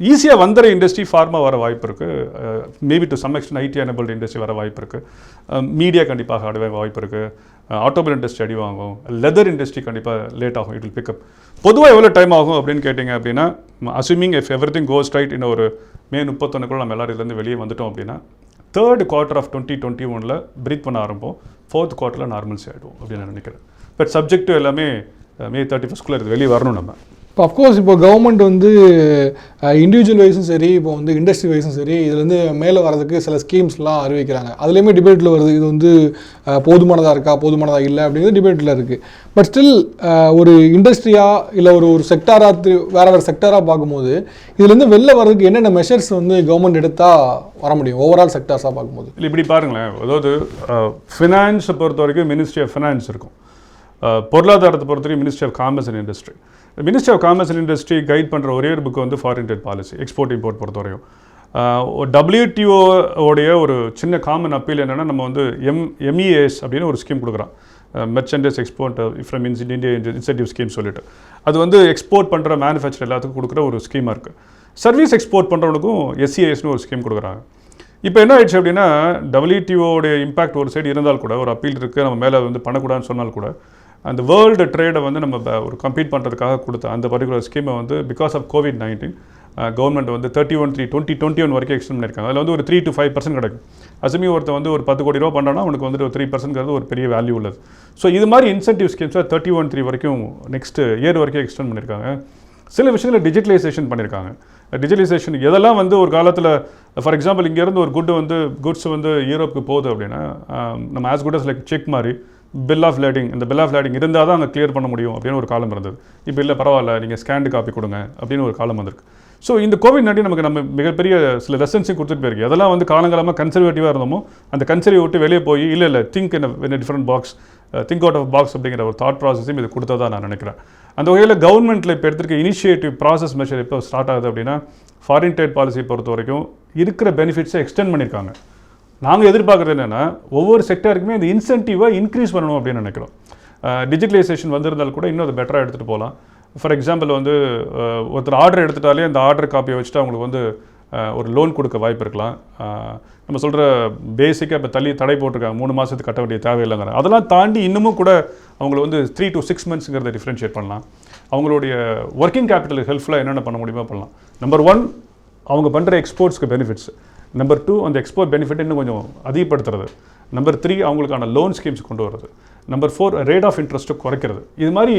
ஈஸியாக வந்துற இண்டஸ்ட்ரி ஃபார்மா வர வாய்ப்பு இருக்குது. Maybe to some extent IT enabled industry வர வாய்ப்பு இருக்குது. மீடியா கண்டிப்பாக அடி வாங்க வாய்ப்பு இருக்குது. ஆட்டோமொபைல் இண்டஸ்ட்ரி அடி வாங்கும். லெதர் இண்டஸ்ட்ரி கண்டிப்பாக லேட் ஆகும். It will pick up. பொதுவாக எவ்வளோ டைம் ஆகும் அப்படின்னு கேட்டிங்க அப்படின்னா assuming if everything goes right இன்னும் ஒரு மே 31 நம்ம எல்லாரும் இதுலேருந்து வெளியே வந்துட்டோம் அப்படின்னா 3rd quarter of 2021 பிரீத் பண்ண ஆரம்பம். 4th quarter நார்மல்ஸி ஆகிடும் அப்படின்னு நான் நினைக்கிறேன். பட் சப்ஜெக்ட் எல்லாமே மே 31 இது வெளியே வரணும். நம்ம இப்போ அஃப்கோர்ஸ் இப்போ கவர்மெண்ட் வந்து இண்டிவிஜுவல் வைஸும் சரி இப்போ வந்து இண்டஸ்ட்ரி வைஸும் சரி இதுலேருந்து மேலே வரதுக்கு சில ஸ்கீம்ஸ்லாம் அறிவிக்கிறாங்க. அதுலேயுமே டிபேட்டில் வருது. இது வந்து போதுமானதாக இருக்கா போதுமானதாக இல்லை அப்படிங்கிறது டிபேட்டில் இருக்குது. பட் ஸ்டில் ஒரு இண்டஸ்ட்ரியாக இல்லை ஒரு செக்டாராக வேறு செக்டாராக பார்க்கும்போது இதுலேருந்து வெளில வர்றதுக்கு என்னென்ன மெஷர்ஸ் வந்து கவர்மெண்ட் எடுத்தால் வர முடியும் ஓவரால் செக்டார்ஸாக பார்க்கும்போது? இல்லை இப்படி பாருங்களேன். அதாவது ஃபினான்ஸை பொறுத்த வரைக்கும் மினிஸ்ட்ரி ஆஃப் ஃபினான்ஸ் இருக்கும். பொருளாதாரத்தை பொறுத்த வரைக்கும் ministry of commerce and industry. Ministry of commerce and industry guide பண்ணுற ஒரே ஒரு புக்கு வந்து foreign trade policy, export import பொறுத்த வரையும். WTO உடைய ஒரு சின்ன காமன் அப்பீல் என்னென்னா நம்ம வந்து MEAS அப்படின்னு ஒரு ஸ்கீம் கொடுக்குறோம். Merchandise export from India incentive scheme சொல்லிட்டு அது வந்து எக்ஸ்போர்ட் பண்ணுற மேனுஃபேக்சர் எல்லாத்துக்கும் கொடுக்குற ஒரு ஸ்கீமாக இருக்குது. சர்வீஸ் எக்ஸ்போர்ட் பண்ணுறவனுக்கும் SEASனு ஒரு ஸ்கீம் கொடுக்குறாங்க. இப்போ என்ன ஆயிடுச்சு அப்படின்னா WTOடைய இம்பாக்ட் ஒரு சைடு இருந்தால் கூட ஒரு அப்பீல் இருக்குது நம்ம மேலே வந்து பண்ணக்கூடாதுன்னு சொன்னால் கூட அந்த வேர்ல்டு ட்ரேடை வந்து நம்ம ஒரு கம்ப்ளீட் பண்ணுறதுக்காக கொடுத்த அந்த பர்டிகுலர் ஸ்கீமை வந்து பிகாஸ் ஆஃப் COVID-19 கவர்மெண்ட் வந்து 31/3/2021 வரைக்கும் எக்ஸ்டெண்ட் பண்ணியிருக்காங்க. அதில் வந்து ஒரு 3 to 5% கிடைக்கும். அசுமி ஒருத்தர் வந்து ஒரு 10 கோடி ரூபா பண்ணுறான்னா அவனுக்கு வந்துட்டு ஒரு 3% ஒரு பெரிய வேல்யூ உள்ளது. ஸோ இது மாதிரி இன்சென்டிவ் ஸ்கீம்ஸை 31/3 வரைக்கும் நெக்ஸ்ட் இயர் வரைக்கும் எக்ஸ்டெண்ட் பண்ணியிருக்காங்க. சில விஷயங்களை டிஜிட்டலைசேஷன் பண்ணியிருக்காங்க. டிஜிட்டலைசேஷன் எதெல்லாம் வந்து ஒரு காலத்தில் ஃபார் எக்ஸாம்பிள் இங்கேருந்து ஒரு குட்ஸ் வந்து யூரோப்புக்கு போகுது அப்படின்னா நம்ம as good as like check மாதிரி பில் ஆஃப் லேடிங் இந்த பில் ஆஃப் லேடிங் இருந்தால் தான் அங்கே கிளியர் பண்ண முடியும் அப்படின்னு ஒரு காலம் இருந்தது. இப்போ இல்லை பரவாயில்ல நீங்கள் ஸ்கேண்டு காப்பி கொடுங்க அப்படின்னு ஒரு காலம் வந்திருக்கு. ஸோ இந்த COVID-19 நமக்கு நம்ம மிகப்பெரிய சில லெசன்ஸையும் கொடுத்துட்டு போயிருக்கு. எதெல்லாம் வந்து காலங்காலமாக கன்சர்வேட்டிவாக இருந்தோமோ அந்த கன்சர்வை விட்டு வெளியே போய் இல்லை think in different box think out of box அப்படிங்கிற ஒரு தாட் ப்ராசஸையும் இது கொடுத்ததா நான் நினைக்கிறேன். அந்த வகையில் கவர்மெண்ட்டில் இப்போ எடுத்துருக்க இனிஷியேட்டிவ் ப்ராசஸ் மெஷர் எப்போ ஸ்டார்ட் ஆகுது அப்படின்னா ஃபாரின் ட்ரேட் பாலிசியை பொறுத்த வரைக்கும் இருக்கிற பெனிஃபிட்ஸை எக்ஸ்டெண்ட் பண்ணியிருக்காங்க. நாங்கள் எதிர்பார்க்குறது என்னென்னா ஒவ்வொரு செக்டருக்குமே இந்த இன்சென்டிவை இன்க்ரீஸ் பண்ணணும் அப்படின்னு நினைக்கிறோம். டிஜிட்டலைசேஷன் வந்திருந்தால் கூட இன்னும் அதை பெட்டராக எடுத்துகிட்டு போகலாம். ஃபார் எக்ஸாம்பிள் வந்து ஒருத்தர் ஆர்டர் எடுத்துட்டாலே அந்த ஆர்டர் காப்பியை வச்சுட்டு அவங்களுக்கு வந்து ஒரு லோன் கொடுக்க வாய்ப்பு இருக்கலாம். நம்ம சொல்கிற பேசிக்காக இப்போ தடை போட்டிருக்காங்க 3 மாதத்துக்கு கட்ட வேண்டிய தேவையில்லைங்கிற அதெல்லாம் தாண்டி இன்னமும் கூட அவங்களை வந்து 3 to 6 monthsங்கிறத டிஃப்ரென்ஷியேட் பண்ணலாம். அவங்களுடைய ஒர்க்கிங் கேபிட்டல் ஹெல்ப்ஃபுல்லாக என்னென்ன பண்ண முடியுமோ பண்ணலாம். நம்பர் 1 அவங்க பண்ணுற எக்ஸ்போர்ட்ஸ்க்கு பெனிஃபிட்ஸ். நம்பர் 2 அந்த எக்ஸ்போர்ட் பெனிஃபிட் இன்னும் கொஞ்சம் அதிகப்படுத்துறது. நம்பர் 3 அவங்களுக்கான லோன் ஸ்கீம்ஸ் கொண்டு வரது. நம்பர் 4 ரேட் ஆஃப் இன்ட்ரெஸ்ட்டு குறைக்கிறது. இது மாதிரி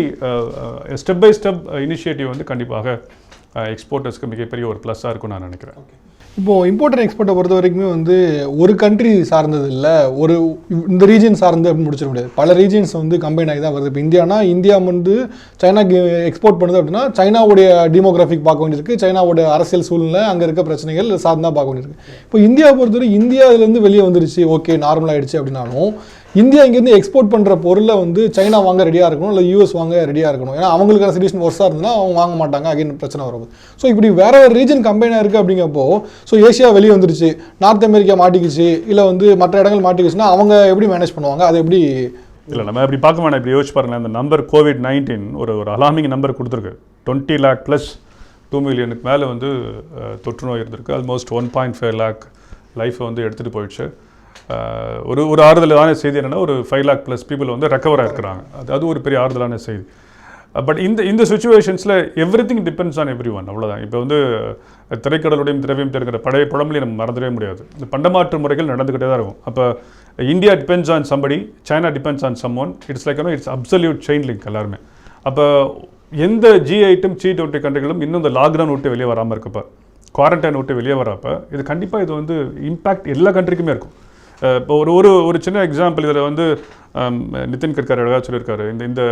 ஸ்டெப் பை ஸ்டெப் இனிஷியேட்டிவ் வந்து கண்டிப்பாக எக்ஸ்போர்ட்டர்ஸ்க்கு மிகப்பெரிய ஒரு ப்ளஸ்ஸாக இருக்கும்னு நான் நினைக்கிறேன். இப்போது இம்போர்ட் அண்ட் எக்ஸ்போர்ட்டை பொறுத்த வரைக்குமே வந்து ஒரு கண்ட்ரி சார்ந்தது இல்லை, ஒரு இந்த ரீஜன் சார்ந்து அப்படின்னு முடிச்சிட முடியாது. பல ரீஜன்ஸ் வந்து கம்பைன் ஆகி தான் வருது. இப்போ இந்தியா வந்து சைனாக்கு எக்ஸ்போர்ட் பண்ணுது அப்படின்னா சைனாவுடைய டெமோகிராஃபிக் பார்க்க வேண்டியிருக்கு, சைனாவோட அரசியல் சூழ்நிலை அங்கே இருக்க பிரச்சனைகள் சார்ந்து தான் பார்க்க வேண்டியிருக்கு. இப்போ இந்தியாவை பொறுத்தவரை இந்தியாவிலேருந்து வெளியே வந்துருச்சு, ஓகே நார்மல் ஆகிடுச்சு அப்படின்னாலும் இந்தியா இங்கேருந்து எக்ஸ்போர்ட் பண்ணுற பொருளை வந்து சைனா வாங்க ரெடியாக இருக்கணும், இல்லை US வாங்க ரெடியாக இருக்கணும். ஏன்னா அவங்களுக்கான சிச்சுவேஷன் ஒர்ஸாக இருந்ததுன்னா அவங்க வாங்க மாட்டாங்க, அகைன் பிரச்சனை வரும். ஸோ இப்படி வேற ஒரு ரீஜன் கம்பைனாக இருக்குது அப்படிங்கப்போ ஸோ ஏஷியா வெளியே வந்துருச்சு, நார்த் அமெரிக்கா மாட்டிக்கிச்சு, இல்லை வந்து மற்ற இடங்கள் மாட்டிக்கிச்சுன்னா அவங்க எப்படி மேனேஜ் பண்ணுவாங்க? அது எப்படி? இல்லை நம்ம எப்படி பார்க்க வேணாம். இப்படி யோசிச்சு பாருங்களேன். அந்த நம்பர் COVID-19 ஒரு அலார்மிங் நம்பர் கொடுத்துருக்கு. 20 lakh + 2 மில்லியனுக்கு மேலே வந்து தொற்று நோய் இருந்திருக்கு. ஆல்மோஸ்ட் 1.5 lakh லைஃப்பை வந்து எடுத்துகிட்டு போயிடுச்சு. ஒரு ஆறுதலான செய்தி என்னென்னா ஒரு 5 lakh + பீப்புள் வந்து ரெக்கவராக இருக்கிறாங்க. அது ஒரு பெரிய ஆறுதலான செய்தி. பட் இந்த சுச்சுவேஷன்ஸில் everything depends on every one. அவ்வளோதான். இப்போ வந்து திரைக்கடலுடையும் திரவியம் தெரிகிற பழைய பழமொழி நம்ம மறந்துடவே முடியாது. இந்த பண்டமாற்று முறைகள் நடந்துக்கிட்டே தான் இருக்கும். அப்போ India depends on somebody, China depends on someone. It's like it's absolute chain link எல்லாருமே. அப்போ எந்த G ஐட்டம் G20 கண்ட்ரிகளும் இன்னும் இந்த லாக்டவுன் விட்டு வெளியே வராமல் இருக்கப்போ, குவாரண்டைன் விட்டு வெளியே வரப்போ, இது கண்டிப்பாக இது வந்து இம்பேக்ட் எல்லா கண்ட்ரிக்குமே இருக்கும். இப்போ ஒரு சின்ன எக்ஸாம்பிள் இதில் வந்து நிதின் கட்கரி அழகாக சொல்லியிருக்காரு, இந்த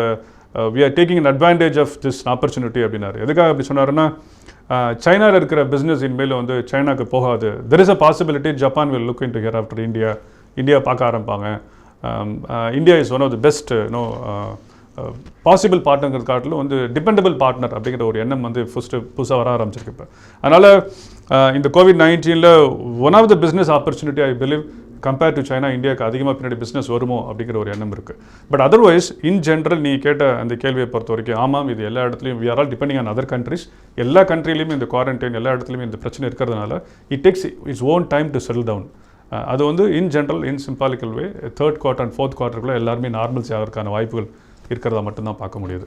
we are taking an advantage of this opportunity அப்படின்னாரு. எதுக்காக அப்படி சொன்னாருன்னா, சைனாவில் இருக்கிற பிஸ்னஸ் இனிமேல் வந்து சைனாக்கு போகாது. There is a possibility Japan will look into here after India பார்க்க ஆரம்பிப்பாங்க. India is one of the best possible பார்ட்னர்கள் காட்டிலும் வந்து டிபெண்டபிள் பார்ட்னர் அப்படிங்கிற ஒரு எண்ணம் வந்து புதுசாக வர ஆரம்பிச்சிருக்கு இப்போ. அதனால் இந்த COVID-19 one of the business opportunity I believe compare to China, இந்தியாவுக்கு அதிகமாக பின்னாடி பிஸ்னஸ் வருமோ அப்படிங்கிற ஒரு எண்ணம் இருக்குது. பட் அதர்வைஸ் இன் ஜென்ரல் நீ கேட்ட அந்த கேள்வியை பொறுத்த வரைக்கும் ஆமாம், இது எல்லா இடத்துலையும் we are all depending on other countries. எல்லா கண்ட்ரிலையுமே இந்த குவாரண்டைன் எல்லா இடத்துலையுமே இந்த பிரச்சனை இருக்கிறதுனால it takes its own time to settle down. அது வந்து in general in symbolical way 3rd quarter and 4th quarter எல்லாருமே நார்மல்ஸ் ஆகிறதுக்கான வாய்ப்புகள் இருக்கிறதா மட்டும்தான் பார்க்க முடியுது.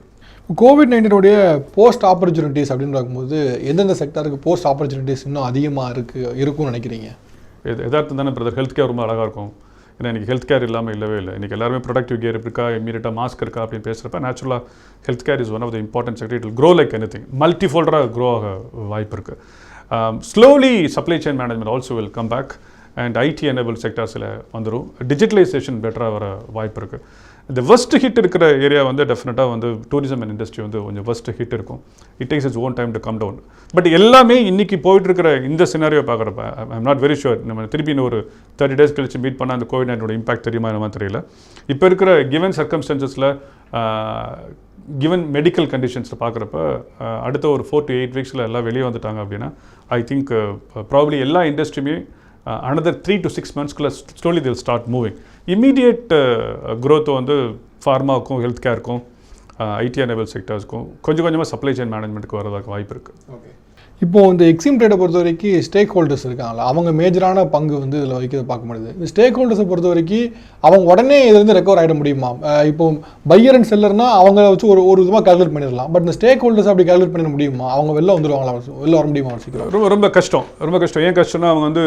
COVID-19 போஸ்ட் ஆப்பர்ச்சுனிட்டிஸ் அப்படின்னு பார்க்கும்போது எந்தெந்த செக்டருக்கு போஸ்ட் ஆப்பர்ச்சுனிட்டிஸ் இன்னும் அதிகமாக இருக்கும்னு நினைக்கிறீங்க? எதார்த்தம் தானே பிரதர், ஹெல்த் கேர் ரொம்ப அழகாக இருக்கும். ஏன்னா இன்றைக்கி ஹெல்த் கேர் இல்லாமல் இல்லவே இல்லை. இன்றைக்கி எல்லாருமே ப்ரொடக்டிவ் கேர் இருக்கா, இம்மீடியட்டாக மாஸ்க் இருக்கா அப்படின்னு பேசுகிறப்ப நேச்சுரலாக health care is one of the important sector. It will grow like anything, மல்டிஃபோல்டராக க்ரோ ஆக வாய்ப்பு இருக்குது. Slowly supply chain management also will come back and IT enable செக்டர்ஸில் வந்துடும். டிஜிட்டலைசேஷன் பெட்டராக வர வாய்ப்பு இருக்குது. இந்த ஃபர்ஸ்ட் ஹிட் இருக்கிற ஏரியா வந்து டெஃபினட்டாக வந்து டூரிசம் அண்ட் இண்டஸ்ட்ரி வந்து கொஞ்சம் ஃபர்ஸ்ட் ஹிட் இருக்கும். It takes its own time to come down. But எல்லாமே இன்றைக்கி போயிட்டு இருக்கிற இந்த சினாரியோ பார்க்குறப்ப ஐம் நாட் வெரி ஷுர் நம்ம திருப்பி இன்னும் ஒரு 30 days கழிச்சு மீட் பண்ணால் அந்த COVID-19 இம்பாக்ட் தெரியுமா என்னமா தெரியல. இப்போ இருக்கிற கிவன் சர்க்கம்ஸ்டன்சஸில் கிவன் மெடிக்கல் கண்டிஷன்ஸில் பார்க்குறப்ப அடுத்த ஒரு 4 to 8 weeks எல்லாம் வெளியே வந்துட்டாங்க அப்படின்னா ஐ திங்க் ப்ராபப்ளி எல்லா இண்டஸ்ட்ரியுமே another 3 to 6 months slowly they'll start moving. Immediate growth வந்து ஃபார்மாவுக்கும் ஹெல்த் கேருக்கும் IT எனேபிள் செக்டர்ஸ்க்கும் கொஞ்சமாக சப்ளை செயின் மேனேஜ்மெண்ட்டுக்கு வரதுக்கு வாய்ப்பு இருக்குது. ஓகே, இப்போ இந்த எக்ஸிம் ட்ரேடை பொறுத்த வரைக்கும் ஸ்டேக் ஹோல்டர்ஸ் இருக்காங்களா, அவங்க மேஜரான பங்கு வந்து இதில் வைக்கிறத பார்க்க முடியுது. இந்த ஸ்டேக் ஹோல்டர்ஸை பொறுத்த வரைக்கும் அவங்க உடனே இதுலேருந்து ரெக்கவர் ஆகிட முடியுமா? இப்போ பையர் அண்ட் செல்லர்னா அவங்க வச்சு ஒரு விதமாக கால்குலேட் பண்ணிடலாம். பட் இந்த ஸ்டேக் ஹோல்டர்ஸ் அப்படி கால்குலேட் பண்ண முடியுமா? அவங்க வெளில வந்துடுவாங்களா, வெளில வர முடியுமா? ரொம்ப கஷ்டம். ஏன் கஷ்டம்னா அவங்க வந்து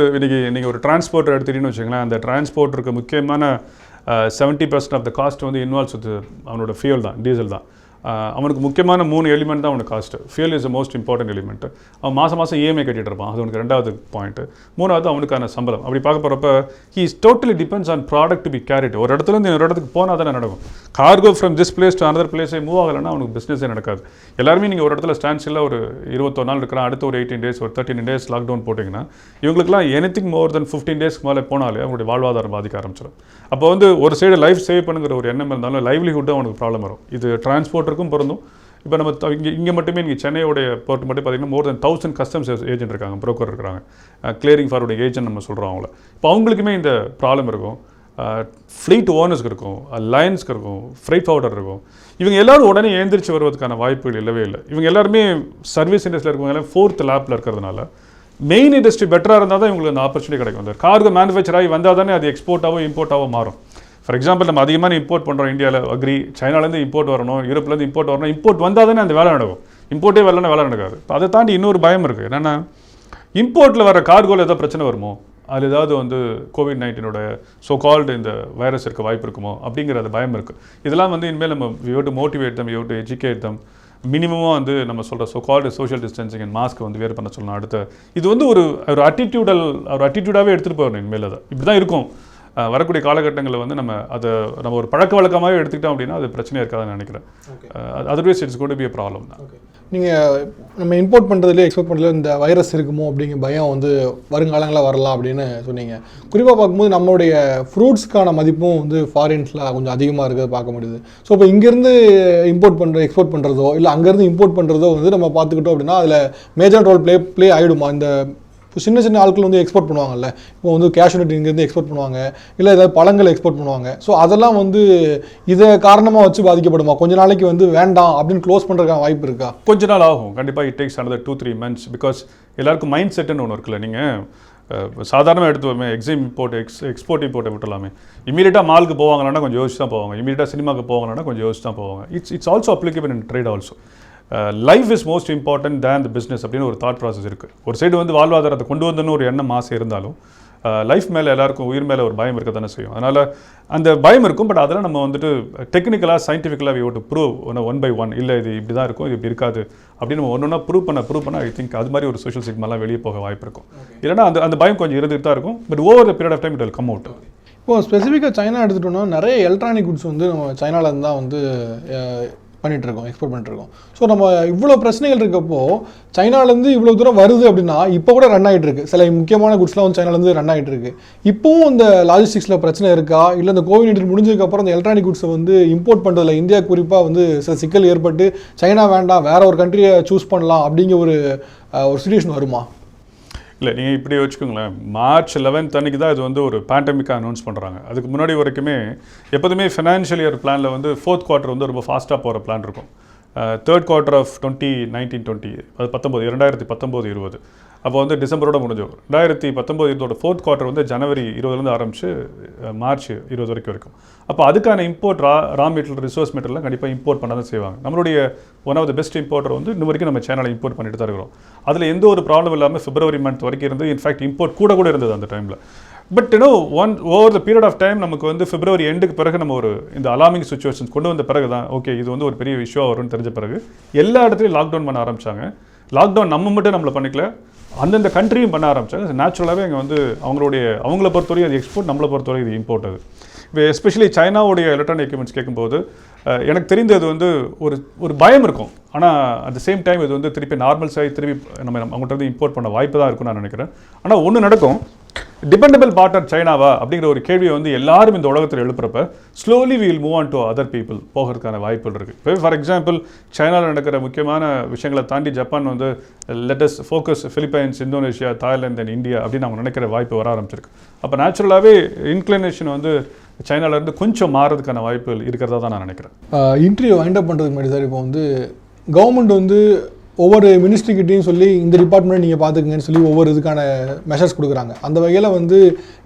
நீங்கள் ஒரு டிரான்ஸ்போர்ட்டர் எடுத்துக்கிட்டீங்கன்னு வச்சுக்கோங்களேன். அந்த டிரான்ஸ்போர்ட்டருக்கு முக்கியமான 70% ஆஃப் த காஸ்ட் வந்து இன்வால்வ்ஸ் வித் அவனோட ஃபியூல் தான், டீசல் தான். அவனுக்கு முக்கியமான 3 எலிமெண்ட் தான் அவனுக்கு cost. Fuel is the most important element. அவன் மாதம் EMI கட்டிகிட்டு இருப்பான், அது அவனுக்கு 2வது பாயிண்ட்டு. 3வது அவனுக்கான சம்பளம். அப்படி பார்க்க போகிறப்ப he is totally depends on product to be carried. ஒரு இடத்துலேருந்து இன்னொரு இடத்துக்கு போனால் தானே நடக்கும். Cargo from this place to another பிளேஸே மூவ் ஆகலைன்னா அவனுக்கு பிஸ்னஸே நடக்காது. எல்லாருமே நீங்கள் ஒரு இடத்துல ஸ்டாண்ட்ஸ்டில் ஒரு 21 நாள் இருக்கிறான், அடுத்த ஒரு 18 days ஒரு 13 days லாக்டவுன் போட்டிங்கன்னா இவங்களுக்குலாம் எனிதிங் மோர் தென் 15 daysக்கு மேலே போனாலே அவங்களுடைய வாழ்வாதாரம் பாதிக்க ஆரம்பிச்சிடும். அப்போ வந்து ஒரு சைடு லைஃப் சேவ் பண்ணுங்கிற ஒரு எண்ணம் இருந்தாலும் லைவ்லிஹுட்டும் அவனுக்கு ப்ராப்ளம் வரும். இது டிரான்ஸ்போர்ட்டருக்கும் பொருந்தும். இப்போ நம்ம இங்கே மட்டுமே நீங்கள் சென்னையோடைய போர்ட் மட்டும் பார்த்தீங்கன்னா மோர் தென் 1000 கஸ்டம்ஸ் ஏஜென்ட் இருக்காங்க, ப்ரோக்கர் இருக்கிறாங்க, கிளியரிங் ஃபார்வர்டு ஏஜென்ட் நம்ம சொல்கிறோம் அவங்கள. இப்போ அவங்களுக்குமே இந்த ப்ராப்ளம் இருக்கும். ஃப்ளீட் ஓனர்ஸ்க்கு இருக்கும், லைன்ஸ்க்கு இருக்கும், ஃப்ரைட் ஃபார்வர்டர் இருக்கும். இவங்க எல்லாரும் உடனே எழுந்திரிச்சு வருவதற்கான வாய்ப்புகள் இல்லவே இல்லை. இவங்க எல்லாருமே சர்வீஸ் இண்டஸ்ட்ரியில் இருக்கவங்க எல்லாம் 4th லேப்பில் இருக்கிறதுனால மெயின் இண்டஸ்ட்ரி பெட்டராக இருந்தால் தான் இவங்களுக்கு அந்த ஆப்பர்ச்சுனிட்டி கிடைக்கும். அந்த கார்கோ மேனுஃபேக்சர் ஆகி வந்தால் தானே அது எக்ஸ்போர்ட்டாவோ இம்போர்ட்டாவோ மாறும். ஃபார் எக்ஸாம்பிள் நம்ம அதிகமாக இம்போர்ட் பண்ணுறோம் இந்தியாவில், அக்ரி, சைனாலேருந்து இம்போர்ட் வரணும், யூரோப்லேருந்து இம்போர்ட் வரணும். இம்போர்ட் வந்தால் தானே அந்த வேலை நடக்கும். இம்போர்ட்டே வரலன்னா வேலை நடக்காது. இப்போ அதை தாண்டி இன்னொரு பயம் இருக்குது. என்னென்னா இம்போர்ட்டில் வர கார்கோவில் ஏதாவது பிரச்சனை வருமோ, அது ஏதாவது வந்து COVID-19 ஸோ கால்டு இந்த வைரஸ் இருக்க வாய்ப்பு இருக்குமோ அப்படிங்கிற பயம் இருக்குது. இதெல்லாம் வந்து இனிமேல் நம்ம we have to motivate them, we have to educate them. மினிமமாக வந்து நம்ம சொல்கிற so called social distancing and mask வந்து வேறு பண்ண சொல்லணும். அடுத்த இது வந்து ஒரு அட்டிடியூடாகவே எடுத்துகிட்டு போகணும். இனிமேல் அதை இப்படி தான் இருக்கும். வரக்கூடிய காலகட்டங்களில் வந்து நம்ம ஒரு பழக்க வழக்கமாகவே எடுத்துக்கிட்டோம் அப்படின்னா அது பிரச்சனையாக இருக்காதுன்னு நினைக்கிறேன். Otherwise it's got be a problem தான். நீங்கள் நம்ம இம்போர்ட் பண்ணுறதுலேயே எக்ஸ்போர்ட் பண்ணுறதுல இந்த வைரஸ் இருக்குமோ அப்படிங்கிற பயம் வந்து வருங்காலங்களில் வரலாம் அப்படின்னு சொன்னீங்க. குறிப்பாக பார்க்கும்போது நம்மளுடைய ஃப்ரூட்ஸ்க்கான மதிப்பும் வந்து ஃபாரின்ஸில் கொஞ்சம் அதிகமாக இருக்கிறத பார்க்க முடியுது. ஸோ இப்போ இங்கேருந்து எக்ஸ்போர்ட் பண்ணுறதோ இல்லை அங்கேருந்து இம்போர்ட் பண்ணுறதோ வந்து நம்ம பார்த்துக்கிட்டோம் அப்படின்னா அதில் மேஜர் ரோல் ப்ளே ஆகிடுமா? இந்த சின்ன ஆட்கள் வந்து எக்ஸ்போர்ட் பண்ணுவாங்கல்ல, இப்போ வந்து கேஷ்யூ நட் இங்கேருந்து எக்ஸ்போர்ட் பண்ணுவாங்க, இல்லை ஏதாவது பழங்கள் எக்ஸ்போர்ட் பண்ணுவாங்க. ஸோ அதெல்லாம் வந்து இதை காரணமாக வச்சு பாதிக்கப்படுமா? கொஞ்ச நாளைக்கு வந்து வேண்டாம் அப்படின்னு க்ளோஸ் பண்ணுறதுக்கான வாய்ப்பு இருக்கா? கொஞ்ச நாள் ஆகும் கண்டிப்பாக. It takes another 2-3 months because எல்லாருக்கும் மைண்ட் செட்டுன்னு ஒன்று இருக்குல்ல. நீங்கள் சாதாரணமாக எடுத்துவோமே, எக்ஸ்போர்ட் இம்போர்ட்டை விட்டுலாமே. இமீடியட்டாக மாலுக்கு போவாங்களான்னா கொஞ்சம் யோசிச்சு தான் போவாங்க. இமீடியட்டாக சினிமாவுக்கு போவாங்கன்னா கொஞ்சம் யோசிச்சு தான் போவாங்க. It's also applicable in trade also. Life is most important than the business அப்படின்னு ஒரு தாட் ப்ராசஸ் இருக்குது. ஒரு சைடு வந்து வாழ்வாதாரத்தை கொண்டு வந்தன்னு ஒரு எண்ணம் ஆசை இருந்தாலும் லைஃப் மேலே எல்லாருக்கும் உயிர் மேலே ஒரு பயம் இருக்க தானே செய்யும். அதனால் அந்த பயம் இருக்கும். பட் அதெல்லாம் நம்ம வந்துட்டு டெக்னிக்கலாக சயின்டிஃபிக்கலாக we to prove one by one. இல்லை இது இப்படி தான் இருக்கும், இது இப்படி இருக்காது அப்படின்னு நம்ம ஒன்று ஒன்றா ப்ரூவ் பண்ண ஐ திங்க் அது மாதிரி ஒரு சோஷியல் சிக்மாலாம் வெளியே போக வாய்ப்பு இருக்கும். இல்லைனா அந்த பயம் கொஞ்சம் இருந்துட்டு தான் இருக்கும். But over the period of time it will come out. இப்போது ஸ்பெசிஃபிக்காக சைனா எடுத்துகிட்டோம்னா நிறைய எலக்ட்ரானிக் குட்ஸ் வந்து நம்ம சைனாவிலேருந்து தான் வந்து பண்ணிகிட்ருக்கோம், எக்ஸ்போர்ட் பண்ணிட்டுருக்கோம். ஸோ நம்ம இவ்வளோ பிரச்சனைகள் இருக்கப்போ சைனாலேருந்து இவ்வளோ தூரம் வருது அப்படின்னா இப்போ கூட ரன் ஆகிட்டு இருக்கு. சில முக்கியமான குட்ஸ்லாம் வந்து சைனாலேருந்து ரன் ஆகிட்டு இருக்கு. இப்போவும் இந்த லாஜிஸ்டிக்ஸில் பிரச்சனை இருக்கா, இல்லை இந்த கோவிட்-19 முடிஞ்சதுக்கப்புறம் இந்த எலக்ட்ரானிக் குட்ஸை வந்து இம்போர்ட் பண்ணுறதுல இந்தியா குறிப்பாக வந்து சில சிக்கல் ஏற்பட்டு சைனா வேண்டாம் வேற ஒரு கண்ட்ரியை சூஸ் பண்ணலாம் அப்படிங்கிற ஒரு சுச்சுவேஷன் வருமா? இல்லை, நீங்கள் இப்படி வச்சுக்கோங்களேன். மார்ச் 11 அன்றைக்கி தான் இது வந்து ஒரு பேண்டமிக்காக அனௌன்ஸ் பண்ணுறாங்க. அதுக்கு முன்னாடி வரைக்குமே எப்போதுமே ஃபினான்ஷியல் இயர் பிளானில் வந்து 4th குவார்ட்டர் வந்து ரொம்ப ஃபாஸ்ட்டாக போகிற பிளான் இருக்கும். 3rd குவார்ட்டர் ஆஃப் 2019-20 அது 2019 அப்போ வந்து டிசம்பரோட முடிஞ்சோம். 2019 4th குவார்ட்டர் வந்து ஜனவரி 20 ஆரம்பிச்சு மார்ச் 20 வரைக்கும். அப்போ அதுக்கான இம்போர்ட் ரா மெட்டீரியல் ரிசோர்ஸ் மெட்டீரியல்லாம் கண்டிப்பாக இம்போர்ட் பண்ண தான் செய்வாங்க. நம்மளுடைய one of the best importer வந்து இன்னும் வரைக்கும் நம்ம சேனலில் இம்போர்ட் பண்ணிட்டு தான் இருக்கிறோம். அதில் எந்த ஒரு ப்ராப்ளம் இல்லாமல் பிப்ரவரி மந்த் வரைக்கும் இருந்து இன்ஃபேக்ட் இம்போர்ட் கூட இருந்தது அந்த டைமில். But over the period of time நமக்கு வந்து பிப்ரவரி எண்டுக்கு பிறகு நம்ம ஒரு இந்த அலார்மிங் சுச்சுவேஷன்ஸ் கொண்டு வந்த பிறகு தான் ஓகே இது வந்து ஒரு பெரிய இஷ்யூவாக வரும்னு தெரிஞ்ச பிறகு எல்லா இடத்துலையும் லாக்டவுன் பண்ண ஆரம்பித்தாங்க. லாக்டவுன் நம்ம மட்டும் நம்மளை பண்ணிக்கல, அந்தந்த கண்ட்ரியும் பண்ண ஆரம்பித்தாங்க. நேச்சுரலாகவே இங்கே வந்து அவங்கள பொறுத்தவரைக்கும் அது எக்ஸ்போர்ட், நம்மளை பொறுத்தவரைக்கும் இது இம்போர்ட். அது இப்போ எஸ்பெஷலி சைனாவுடைய எலக்ட்ரானிக் எக்யூப்மெண்ட்ஸ் கேட்கும்போது எனக்கு தெரிந்தது வந்து ஒரு பயம் இருக்கும். ஆனால் அட் த சேம் டைம் இது வந்து திருப்பி நார்மல் சாய் திருப்பி நம்ம அவங்கள்ட்ட வந்து இம்போர்ட் பண்ண வாய்ப்பு தான் இருக்கும்னு நான் நினைக்கிறேன். ஆனால் ஒன்று நடக்கும், டிபெண்டபிள் பார்ட்னர் சைனாவா அப்படிங்கிற ஒரு கேள்வியை வந்து எல்லாரும் இந்த உலகத்தில் எழுப்புறப்ப slowly we will move on to other people போகிறதுக்கான வாய்ப்புகள் இருக்குது. இப்போ ஃபார் எக்ஸாம்பிள் சைனாவில் நடக்கிற முக்கியமான விஷயங்களை தாண்டி ஜப்பான் வந்து let's focus Philippines, Indonesia, Thailand and India அப்படின்னு அவங்க நினைக்கிற வாய்ப்பு வர ஆரம்பிச்சிருக்கு. அப்போ நேச்சுரலாகவே இன்க்ளினேஷன் வந்து சைனாவிலேருந்து கொஞ்சம் மாறதுக்கான வாய்ப்புகள் இருக்கிறதா தான் நான் நினைக்கிறேன். இன்டர்வியூ வைண்ட் அப் பண்ணுறதுக்கு முன்னாடி சார், இப்போ வந்து கவர்மெண்ட் வந்து ஒவ்வொரு மினிஸ்ட்ரிக்கிட்டையும் சொல்லி இந்த டிபார்ட்மெண்ட் நீங்கள் பார்த்துக்குங்கன்னு சொல்லி ஒவ்வொரு இதுக்கான மெஷர்ஸ் கொடுக்குறாங்க. அந்த வகையில் வந்து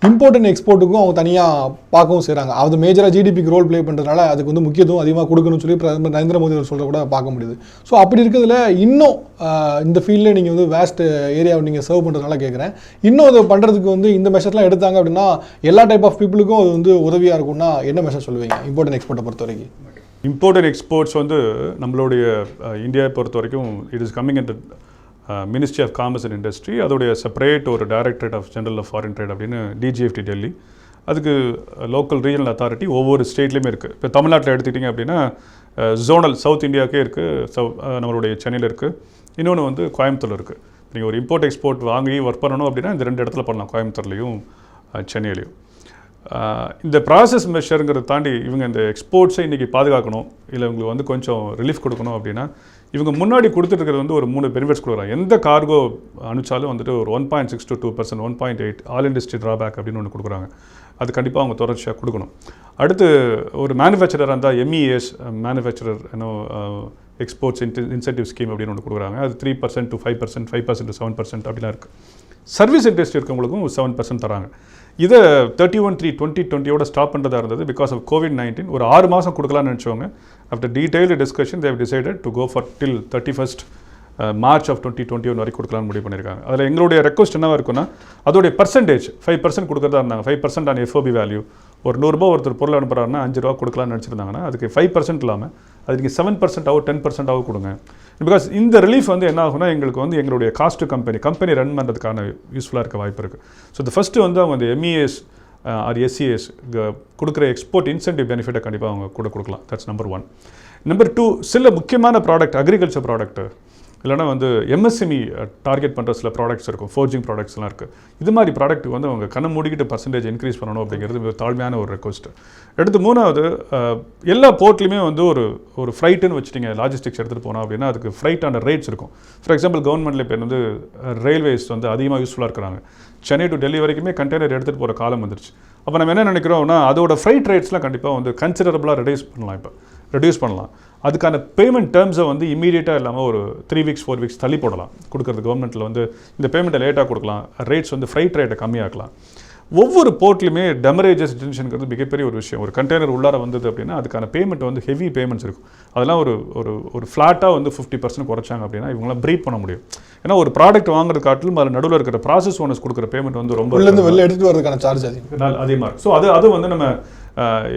இம்போர்ட் அண்ட் எக்ஸ்போர்ட்டுக்கும் அவங்க தனியாக பார்க்கவும் செய்கிறாங்க. அது மேஜராக ஜிடிபிக்கு ரோல் ப்ளே பண்ணுறதுனால அதுக்கு வந்து முக்கியத்துவம் அதிகமாக கொடுக்கணும்னு சொல்லி பிரதமர் நரேந்திர மோடி அவர் சொல்கிற கூட பார்க்க முடியுது. ஸோ அப்படி இருக்கிறதுல இன்னும் இந்த ஃபீல்டில் நீங்கள் வந்து வேஸ்ட் ஏரியாவை நீங்கள் சர்வ் பண்ணுறதுனால கேட்குறேன், இன்னும் அதை பண்ணுறதுக்கு வந்து இந்த மெஷர்ஸ்லாம் எடுத்தாங்க அப்படின்னா எல்லா டைப் ஆஃப் பீப்புளுக்கும் அது வந்து உதவியாக இருக்கும்னா என்ன மெஷர் சொல்லுவீங்க இம்போர்ட் அண்ட் எக்ஸ்போர்ட்டை பொறுத்த வரைக்கும்? இம்போர்ட் அண்ட் எக்ஸ்போர்ட்ஸ் வந்து நம்மளுடைய இந்தியாவை பொறுத்த வரைக்கும் it is coming in ministry of commerce and industry. அதோடைய செப்பரேட் ஒரு directorate of general of foreign trade அப்படின்னு டிஜிஎஃப்டி டெல்லி. அதுக்கு லோக்கல் ரீஜனல் அத்தாரிட்டி ஒவ்வொரு ஸ்டேட்லேயுமே இருக்குது. இப்போ தமிழ்நாட்டில் எடுத்துக்கிட்டிங்க அப்படின்னா ஜோனல் சவுத் இந்தியாவுக்கே இருக்குது, நம்மளுடைய சென்னையில் இருக்குது, இன்னொன்று வந்து கோயம்புத்தூர் இருக்குது. நீங்கள் ஒரு இம்போர்ட் எக்ஸ்போர்ட் வாங்கி ஒர்க் பண்ணணும் அப்படின்னா இந்த 2 இடத்துல பண்ணலாம், கோயம்புத்தூர்லேயும் சென்னையிலையும். இந்த ப்ராசஸ் மெஷருங்கிறத தாண்டி இவங்க இந்த எக்ஸ்போர்ட்ஸை இன்றைக்கி பாதுகாக்கணும், இல்லை இவங்களுக்கு வந்து கொஞ்சம் ரிலீஃப் கொடுக்கணும் அப்படின்னா இவங்க முன்னாடி கொடுத்துட்டு வந்து ஒரு 3 பெனிஃபிட்ஸ் கொடுக்குறாங்க. எந்த கார்கோ அனுப்பிச்சாலும் வந்துட்டு ஒரு 1.6 to 2%, 1.8 ஆல் இண்டஸ்ட்ரி ட்ராபேக் அப்படின்னு ஒன்று கொடுக்குறாங்க. அது கண்டிப்பாக அவங்க தொடர்ச்சியாக கொடுக்கணும். அடுத்து ஒரு மேனுஃபேக்சரர் இருந்தால் MES manufacturer exports incentive scheme அப்படின்னு ஒன்று கொடுக்குறாங்க. அது 3% to 5%, 5% to 7% அப்படிலாம் இருக்குது. சர்வீஸ் இண்டஸ்ட்ரி இருக்கவங்களுக்கும் 7% தராங்க. இதை 31/3/2020 ஸ்டாப் பண்ணுறதா இருந்தது பிகாஸ் ஆஃப் COVID-19. ஒரு 6 மாதம் கொடுக்கலாம்னு நினச்சவங்க after detailed discussion they decided to go for till 31st March of 2021 வரைக்கும் கொடுக்கலாம்னு முடிவு பண்ணியிருக்காங்க. அதில் எங்களுடைய ரெக்வஸ்ட் என்னவாக இருக்குன்னா அதோடைய பர்சன்டேஜ் 5% கொடுக்குறதா இருந்தாங்க. 5% ஆன் FOB வேல்யூ. ஒரு 100 ரூபா ஒருத்தர் பொருள் அனுப்புகிறாருன்னா 5 ரூபா கொடுக்கலாம்னு நினச்சிருந்தாங்கன்னா அதுக்கு 5% இல்லாமல் அது நீங்கள் 7% ஆகும் 10% ஆகும் கொடுங்க. பிகாஸ் இந்த ரிலீஃப் வந்து என்ன ஆகும்னா எங்களுக்கு வந்து எங்களுடைய காஸ்ட் கம்பெனி ரன் பண்ணுறதுக்கான யூஸ்ஃபுல்லாக இருக்க வாய்ப்பு இருக்குது. ஸோ இந்த ஃபஸ்ட்டு வந்து அவங்க இந்த MES ஆர் SES கொடுக்குற எக்ஸ்போர்ட் இன்சென்டிவ் பெனிஃபிட்டை கண்டிப்பாக அவங்க கொடுக்கலாம். That's number 1. நம்பர் 2, சில முக்கியமான ப்ராடக்ட், அக்ரிகல்ச்சர் ப்ராடக்ட்டு இல்லைனா வந்து MSME டார்கெட் பண்ணுற சில ப்ராடக்ட்ஸ் இருக்கும், ஃபோர்ஜிங் ப்ராடக்ட்ஸ்லாம் இருக்குது. இது மாதிரி ப்ராடக்ட் வந்து அவங்க கண்ணை மூடிக்கிட்டு பர்சன்டேஜ் இன்க்ரீஸ் பண்ணணும் அப்படிங்கிறது தாழ்மையான ஒரு ரெக்வஸ்ட். அடுத்து 3வது, எல்லா போர்ட்லையுமே வந்து ஒரு ஃப்ரைட்டுன்னு வச்சுட்டிங்க, லாஜிஸ்டிக்ஸ் எடுத்துகிட்டு போனோம் அப்படின்னா அதுக்கு ஃப்ரைட்டான ரேட்ஸ் இருக்கும். ஃபார் எக்ஸாம்பிள் கவர்மெண்ட்டில் இப்போ வந்து ரயில்வேஸ் வந்து அதிகமாக யூஸ்ஃபுல்லாக இருக்கிறாங்க. சென்னை டு டெல்லி வரைக்குமே கண்டெய்னர் எடுத்துகிட்டு போகிற காலம் வந்துருச்சு. அப்போ நம்ம என்ன நினைக்கிறோம்னா அதோட ஃப்ரைட் ரேட்ஸ்லாம் கண்டிப்பாக வந்து கன்சிடரபுளாக ரெடியூஸ் பண்ணலாம். அதுக்கான பேமெண்ட் டேர்ம்ஸை வந்து இமீடியட்டாக இல்லாமல் ஒரு 3 weeks 4 weeks தள்ளி போடலாம். கொடுக்குறது கவர்மெண்ட்டில் வந்து இந்த பேமெண்ட்டை லேட்டாக கொடுக்கலாம், ரேட்ஸ் வந்து ஃப்ரைட் ரேட்டை கம்மியாக்கலாம். ஒவ்வொரு போர்ட்லையுமே டெமரேஜஸ் டிடென்ஷனுங்கிறது மிகப்பெரிய ஒரு விஷயம். ஒரு கண்டெய்னர் உள்ளார வந்தது அப்படின்னா அதுக்கான பேமெண்ட் வந்து ஹெவி பேமெண்ட்ஸ் இருக்கும். அதெல்லாம் ஒரு ஒரு ஒரு ஃப்ளாட்டாக வந்து 50% குறைச்சாங்க அப்படின்னா இவங்களாம் ப்ரீட் பண்ண முடியும். ஏன்னா ஒரு ப்ராடக்ட் வாங்குறது காட்டிலும் அதில் நடுவில் இருக்கிற ப்ராசஸ் ஓனர்ஸ் கொடுக்குற பேமெண்ட் வந்து ரொம்ப வெளில எடுத்துகிட்டு வரதுக்கான சார்ஜ் அதிகமாக இருக்கும். ஸோ அது வந்து நம்ம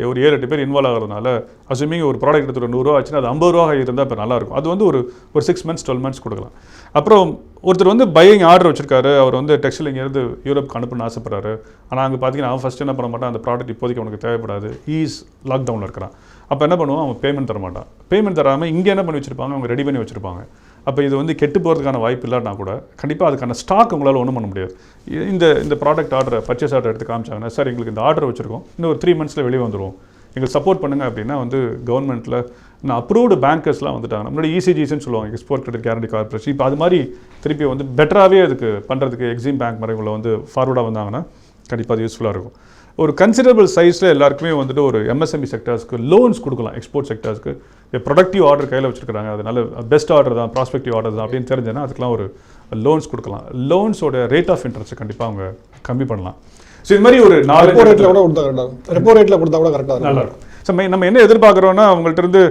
ஒரு 7-8 பேர் இன்வால்வ் ஆகிறதுனால அஸ்யூமிங் ஒரு ப்ராடக்ட் எடுத்து ஒரு 100 ரூபா ஆச்சுன்னா அது 50 ரூபா இருந்தால் இப்போ நல்லாயிருக்கும். அது வந்து ஒரு 6 months 12 months கொடுக்கலாம். அப்புறம் ஒருத்தர் வந்து பையிங் ஆர்டர் வச்சிருக்காரு, அவர் வந்து டெக்ஸ்டைல் இங்கேருந்து யூரோப்க்கு அனுப்புன்னு ஆசைப்படுறாரு. ஆனால் அங்கே பார்த்தீங்கன்னா அவன் ஃபஸ்ட்டு என்ன பண்ண மாட்டான், அந்த ப்ராடக்ட் இப்போதைக்கு அவனுக்கு தேவைப்படாது, ஈஸ் லாக்டவுனில் இருக்கிறான். அப்போ என்ன பண்ணுவான், அவன் பேமெண்ட் தர மாட்டான். பேமெண்ட் தராமல் இங்கே என்ன பண்ணி வச்சிருப்பாங்க, அவங்க ரெடி பண்ணி வச்சிருப்பாங்க. அப்போ இது வந்து கெட்டு போகிறதுக்கான வாய்ப்பு இல்லைன்னா கூட கண்டிப்பாக அதுக்கான ஸ்டாக் உங்களால் ஒன்றும் பண்ண முடியாது. இந்த ப்ராடக்ட் ஆர்டர் பர்ச்சேஸ் ஆர்டர் எடுத்து காமிச்சாங்கன்னா, சார் எங்களுக்கு இந்த ஆர்டர் வச்சிருக்கோம், இன்னும் ஒரு 3 monthsல வெளியே வந்துடுவோம், எங்களுக்கு சப்போர்ட் பண்ணுங்க அப்படின்னா வந்து கவர்மெண்ட்டில் அப்ரூவ்டு பேங்கர்ஸ்லாம் வந்துட்டாங்க. முன்னாடி ECGSன்னு சொல்லுவாங்க, எக்ஸ்போர்ட் கிரெடிட் கேரண்டி கார்பரேஷன். இப்போ அது மாதிரி திருப்பி வந்து பெட்டராகவே அதுக்கு பண்ணுறதுக்கு எக்ஸிம் பேங்க் மாதிரி உள்ள வந்து ஃபார்வர்டாக வந்தாங்கன்னா கண்டிப்பாக அது யூஸ்ஃபுல்லாக இருக்கும். ஒரு கன்சிடரபிள் சைஸில் எல்லாருக்குமே வந்துட்டு ஒரு MSME செக்டர்ஸ்க்கு லோன்ஸ் கொடுக்கலாம். எக்ஸ்போர்ட் செக்டர்ஸ்க்கு ப்ரொடக்டிவ் ஆர்டர் கையில் வச்சுருக்காங்க, அதனால பெஸ்ட் ஆர்டர் தான், ப்ராஸ்பெக்டிவ் ஆர்டர் தான் அப்படின்னு தெரிஞ்சேன்னா அதுக்கெலாம் ஒரு லோன்ஸ் கொடுக்கலாம். லோன்ஸோட ரேட் ஆஃப் இன்ட்ரெஸ்ட் கண்டிப்பாக அவங்க கம்மி பண்ணலாம். ஸோ இது மாதிரி ஒரு 4 ரெப்போ ரேட்டில் கொடுத்தா கூட கரெக்டாக நல்லாயிருக்கும். ஸோ நம்ம என்ன எதிர்பார்க்குறோன்னா அவங்கள்ட்ட இருந்து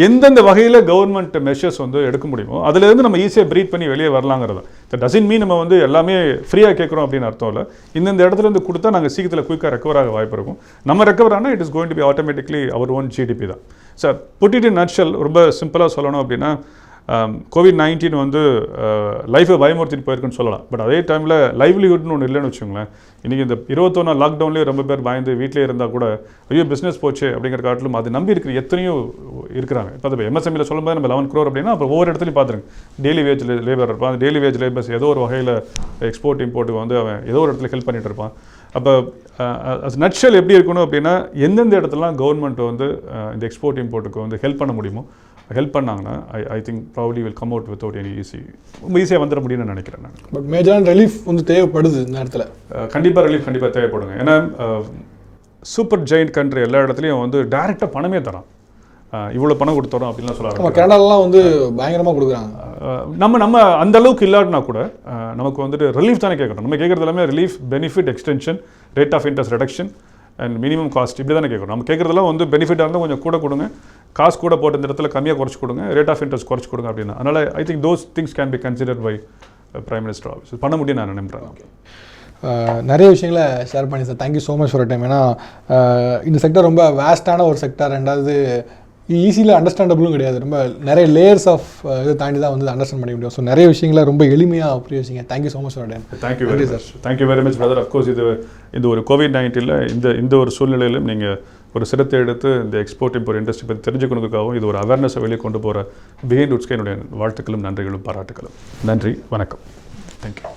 எந்தெந்த வகையில் கவர்மெண்ட் மெஷர்ஸ் வந்து எடுக்க முடியுமோ அதுலேருந்து நம்ம ஈஸியாக ப்ரீட் பண்ணி வெளியே வரலாங்கிறது. டசன் மீன் நம்ம வந்து எல்லாமே ஃப்ரீயாக கேட்குறோம் அப்படின்னு அர்த்தம் இல்லை. இந்த இடத்துலேருந்து கொடுத்தா நாங்கள் சீக்கிரத்தில் குயிக்காக ரெக்கவர் ஆக வாய்ப்பு இருக்கும். நம்ம ரெக்கவர் ஆனால் it is going to be automatically our own GDP தான். Sir put it in nutshell ரொம்ப சிம்பிளாக சொல்லணும் அப்படின்னா COVID-19 வந்து லைஃபை பயமுறுத்திட்டு போயிருக்குன்னு சொல்லலாம். பட் அதே டைமில் லைவ்லிஹுட்னு ஒன்று இல்லைன்னு வச்சுக்கோங்களேன். இன்றைக்கி இந்த 21 லாக்டவுன்லேயே ரொம்ப பேர் பயந்து வீட்டிலே இருந்தால் கூட ஐயோ பிஸ்னஸ் போச்சு அப்படிங்கிற காட்டிலும் அது நம்பி இருக்கிற எத்தனையோ இருக்கிறாங்க. இப்போ அது MSMEல சொல்லும்போது நம்ம 11 crore அப்படின்னா அப்போ ஒவ்வொரு இடத்துலையும் பார்த்துருங்க, டெய்லி வேஜ் லேபர் இருப்பான். அந்த டெய்லி வேஜ் லேபர்ஸ் ஏதோ ஒரு வகையில் எக்ஸ்போர்ட் இம்போர்ட்டுக்கு வந்து அவன் ஏதோ ஒரு இடத்துல ஹெல்ப் பண்ணிட்டு இருப்பான். அப்போ நட்ஷல் எப்படி இருக்கணும் அப்படின்னா எந்தெந்த இடத்துலலாம் கவர்மெண்ட் வந்து இந்த எக்ஸ்போர்ட் இம்போர்ட்டுக்கு வந்து ஹெல்ப் பண்ண முடியுமோ ஹெல்ப் பண்ணாங்கன்னா I think probably will come out without any ரொம்ப ஈஸியாக வந்துட முடியும்னு நினைக்கிறேன் நான். பட் மேஜரான ரிலீஃப் வந்து தேவைப்படுது இந்த இடத்துல. கண்டிப்பாக ரிலீஃப் கண்டிப்பாக தேவைப்படுங்க. ஏன்னா சூப்பர் ஜெயின்ட் கண்ட்ரி எல்லா இடத்துலையும் வந்து டைரெக்டாக பணமே தரான். இவ்வளோ பணம் கொடுத்துறோம் அப்படின்லாம் சொல்கிறாங்க. கனடாலாம் வந்து பயங்கரமாக கொடுக்குறாங்க. நம்ம அந்த அளவுக்கு இல்லாட்டினா கூட நமக்கு வந்துட்டு ரிலீஃப் தானே கேட்கணும். நம்ம கேட்குறது எல்லாமே relief, benefit, extension, rate of interest reduction and minimum cost இப்படி தானே கேட்கணும். நம்ம கேட்குறதெல்லாம் வந்து பெனிஃபிட்டாக இருந்தால் கொஞ்சம் கூட கொடுங்க, காசு கூட போட்டு இந்த இடத்துல கம்மியாக குறைச்சி கொடுங்க, ரேட் ஆஃப் இன்ட்ரெஸ்ட் குறைச்சி கொடுங்க அப்படின்னா. அதனால் I think those things can be considered by prime minister office. பண்ண முடியும் நான் நம்புகிறேன். நிறைய விஷயங்களை ஷேர் பண்ணி sir, thank you so much for time. ஏன்னா இந்த செக்டர் ரொம்ப வேஸ்டான ஒரு செக்டர், ரெண்டாவது ஈஸியில் அண்டர்ஸ்டாண்டபிளும் கிடையாது. ரொம்ப நிறைய லேயர்ஸ் ஆஃப் இதை தாண்டி தான் வந்து அண்டர்ஸ்டாண்ட் பண்ண முடியும். ஸோ நிறைய விஷயங்களை ரொம்ப எளிமையாக புரிய வச்சிங்க. Thank you so much for time. Thank you very much. Thank you very much brother. Of course இது ஒரு COVID-19 இந்த ஒரு சூழ்நிலையிலும் நீங்கள் ஒரு சிரத்தை எடுத்து இந்த எக்ஸ்போர்ட் இம்போர்ட் இண்டஸ்ட்ரி பற்றி தெரிஞ்சுக்கணுக்காகவும் இது ஒரு அவேர்னஸை வெளியே கொண்டு போகிற பிஹைண்ட் உட்ஸ்க்கு என்னுடைய வாழ்த்துக்களும் நன்றிகளும் பாராட்டுகளும். நன்றி, வணக்கம். தேங்க்யூ.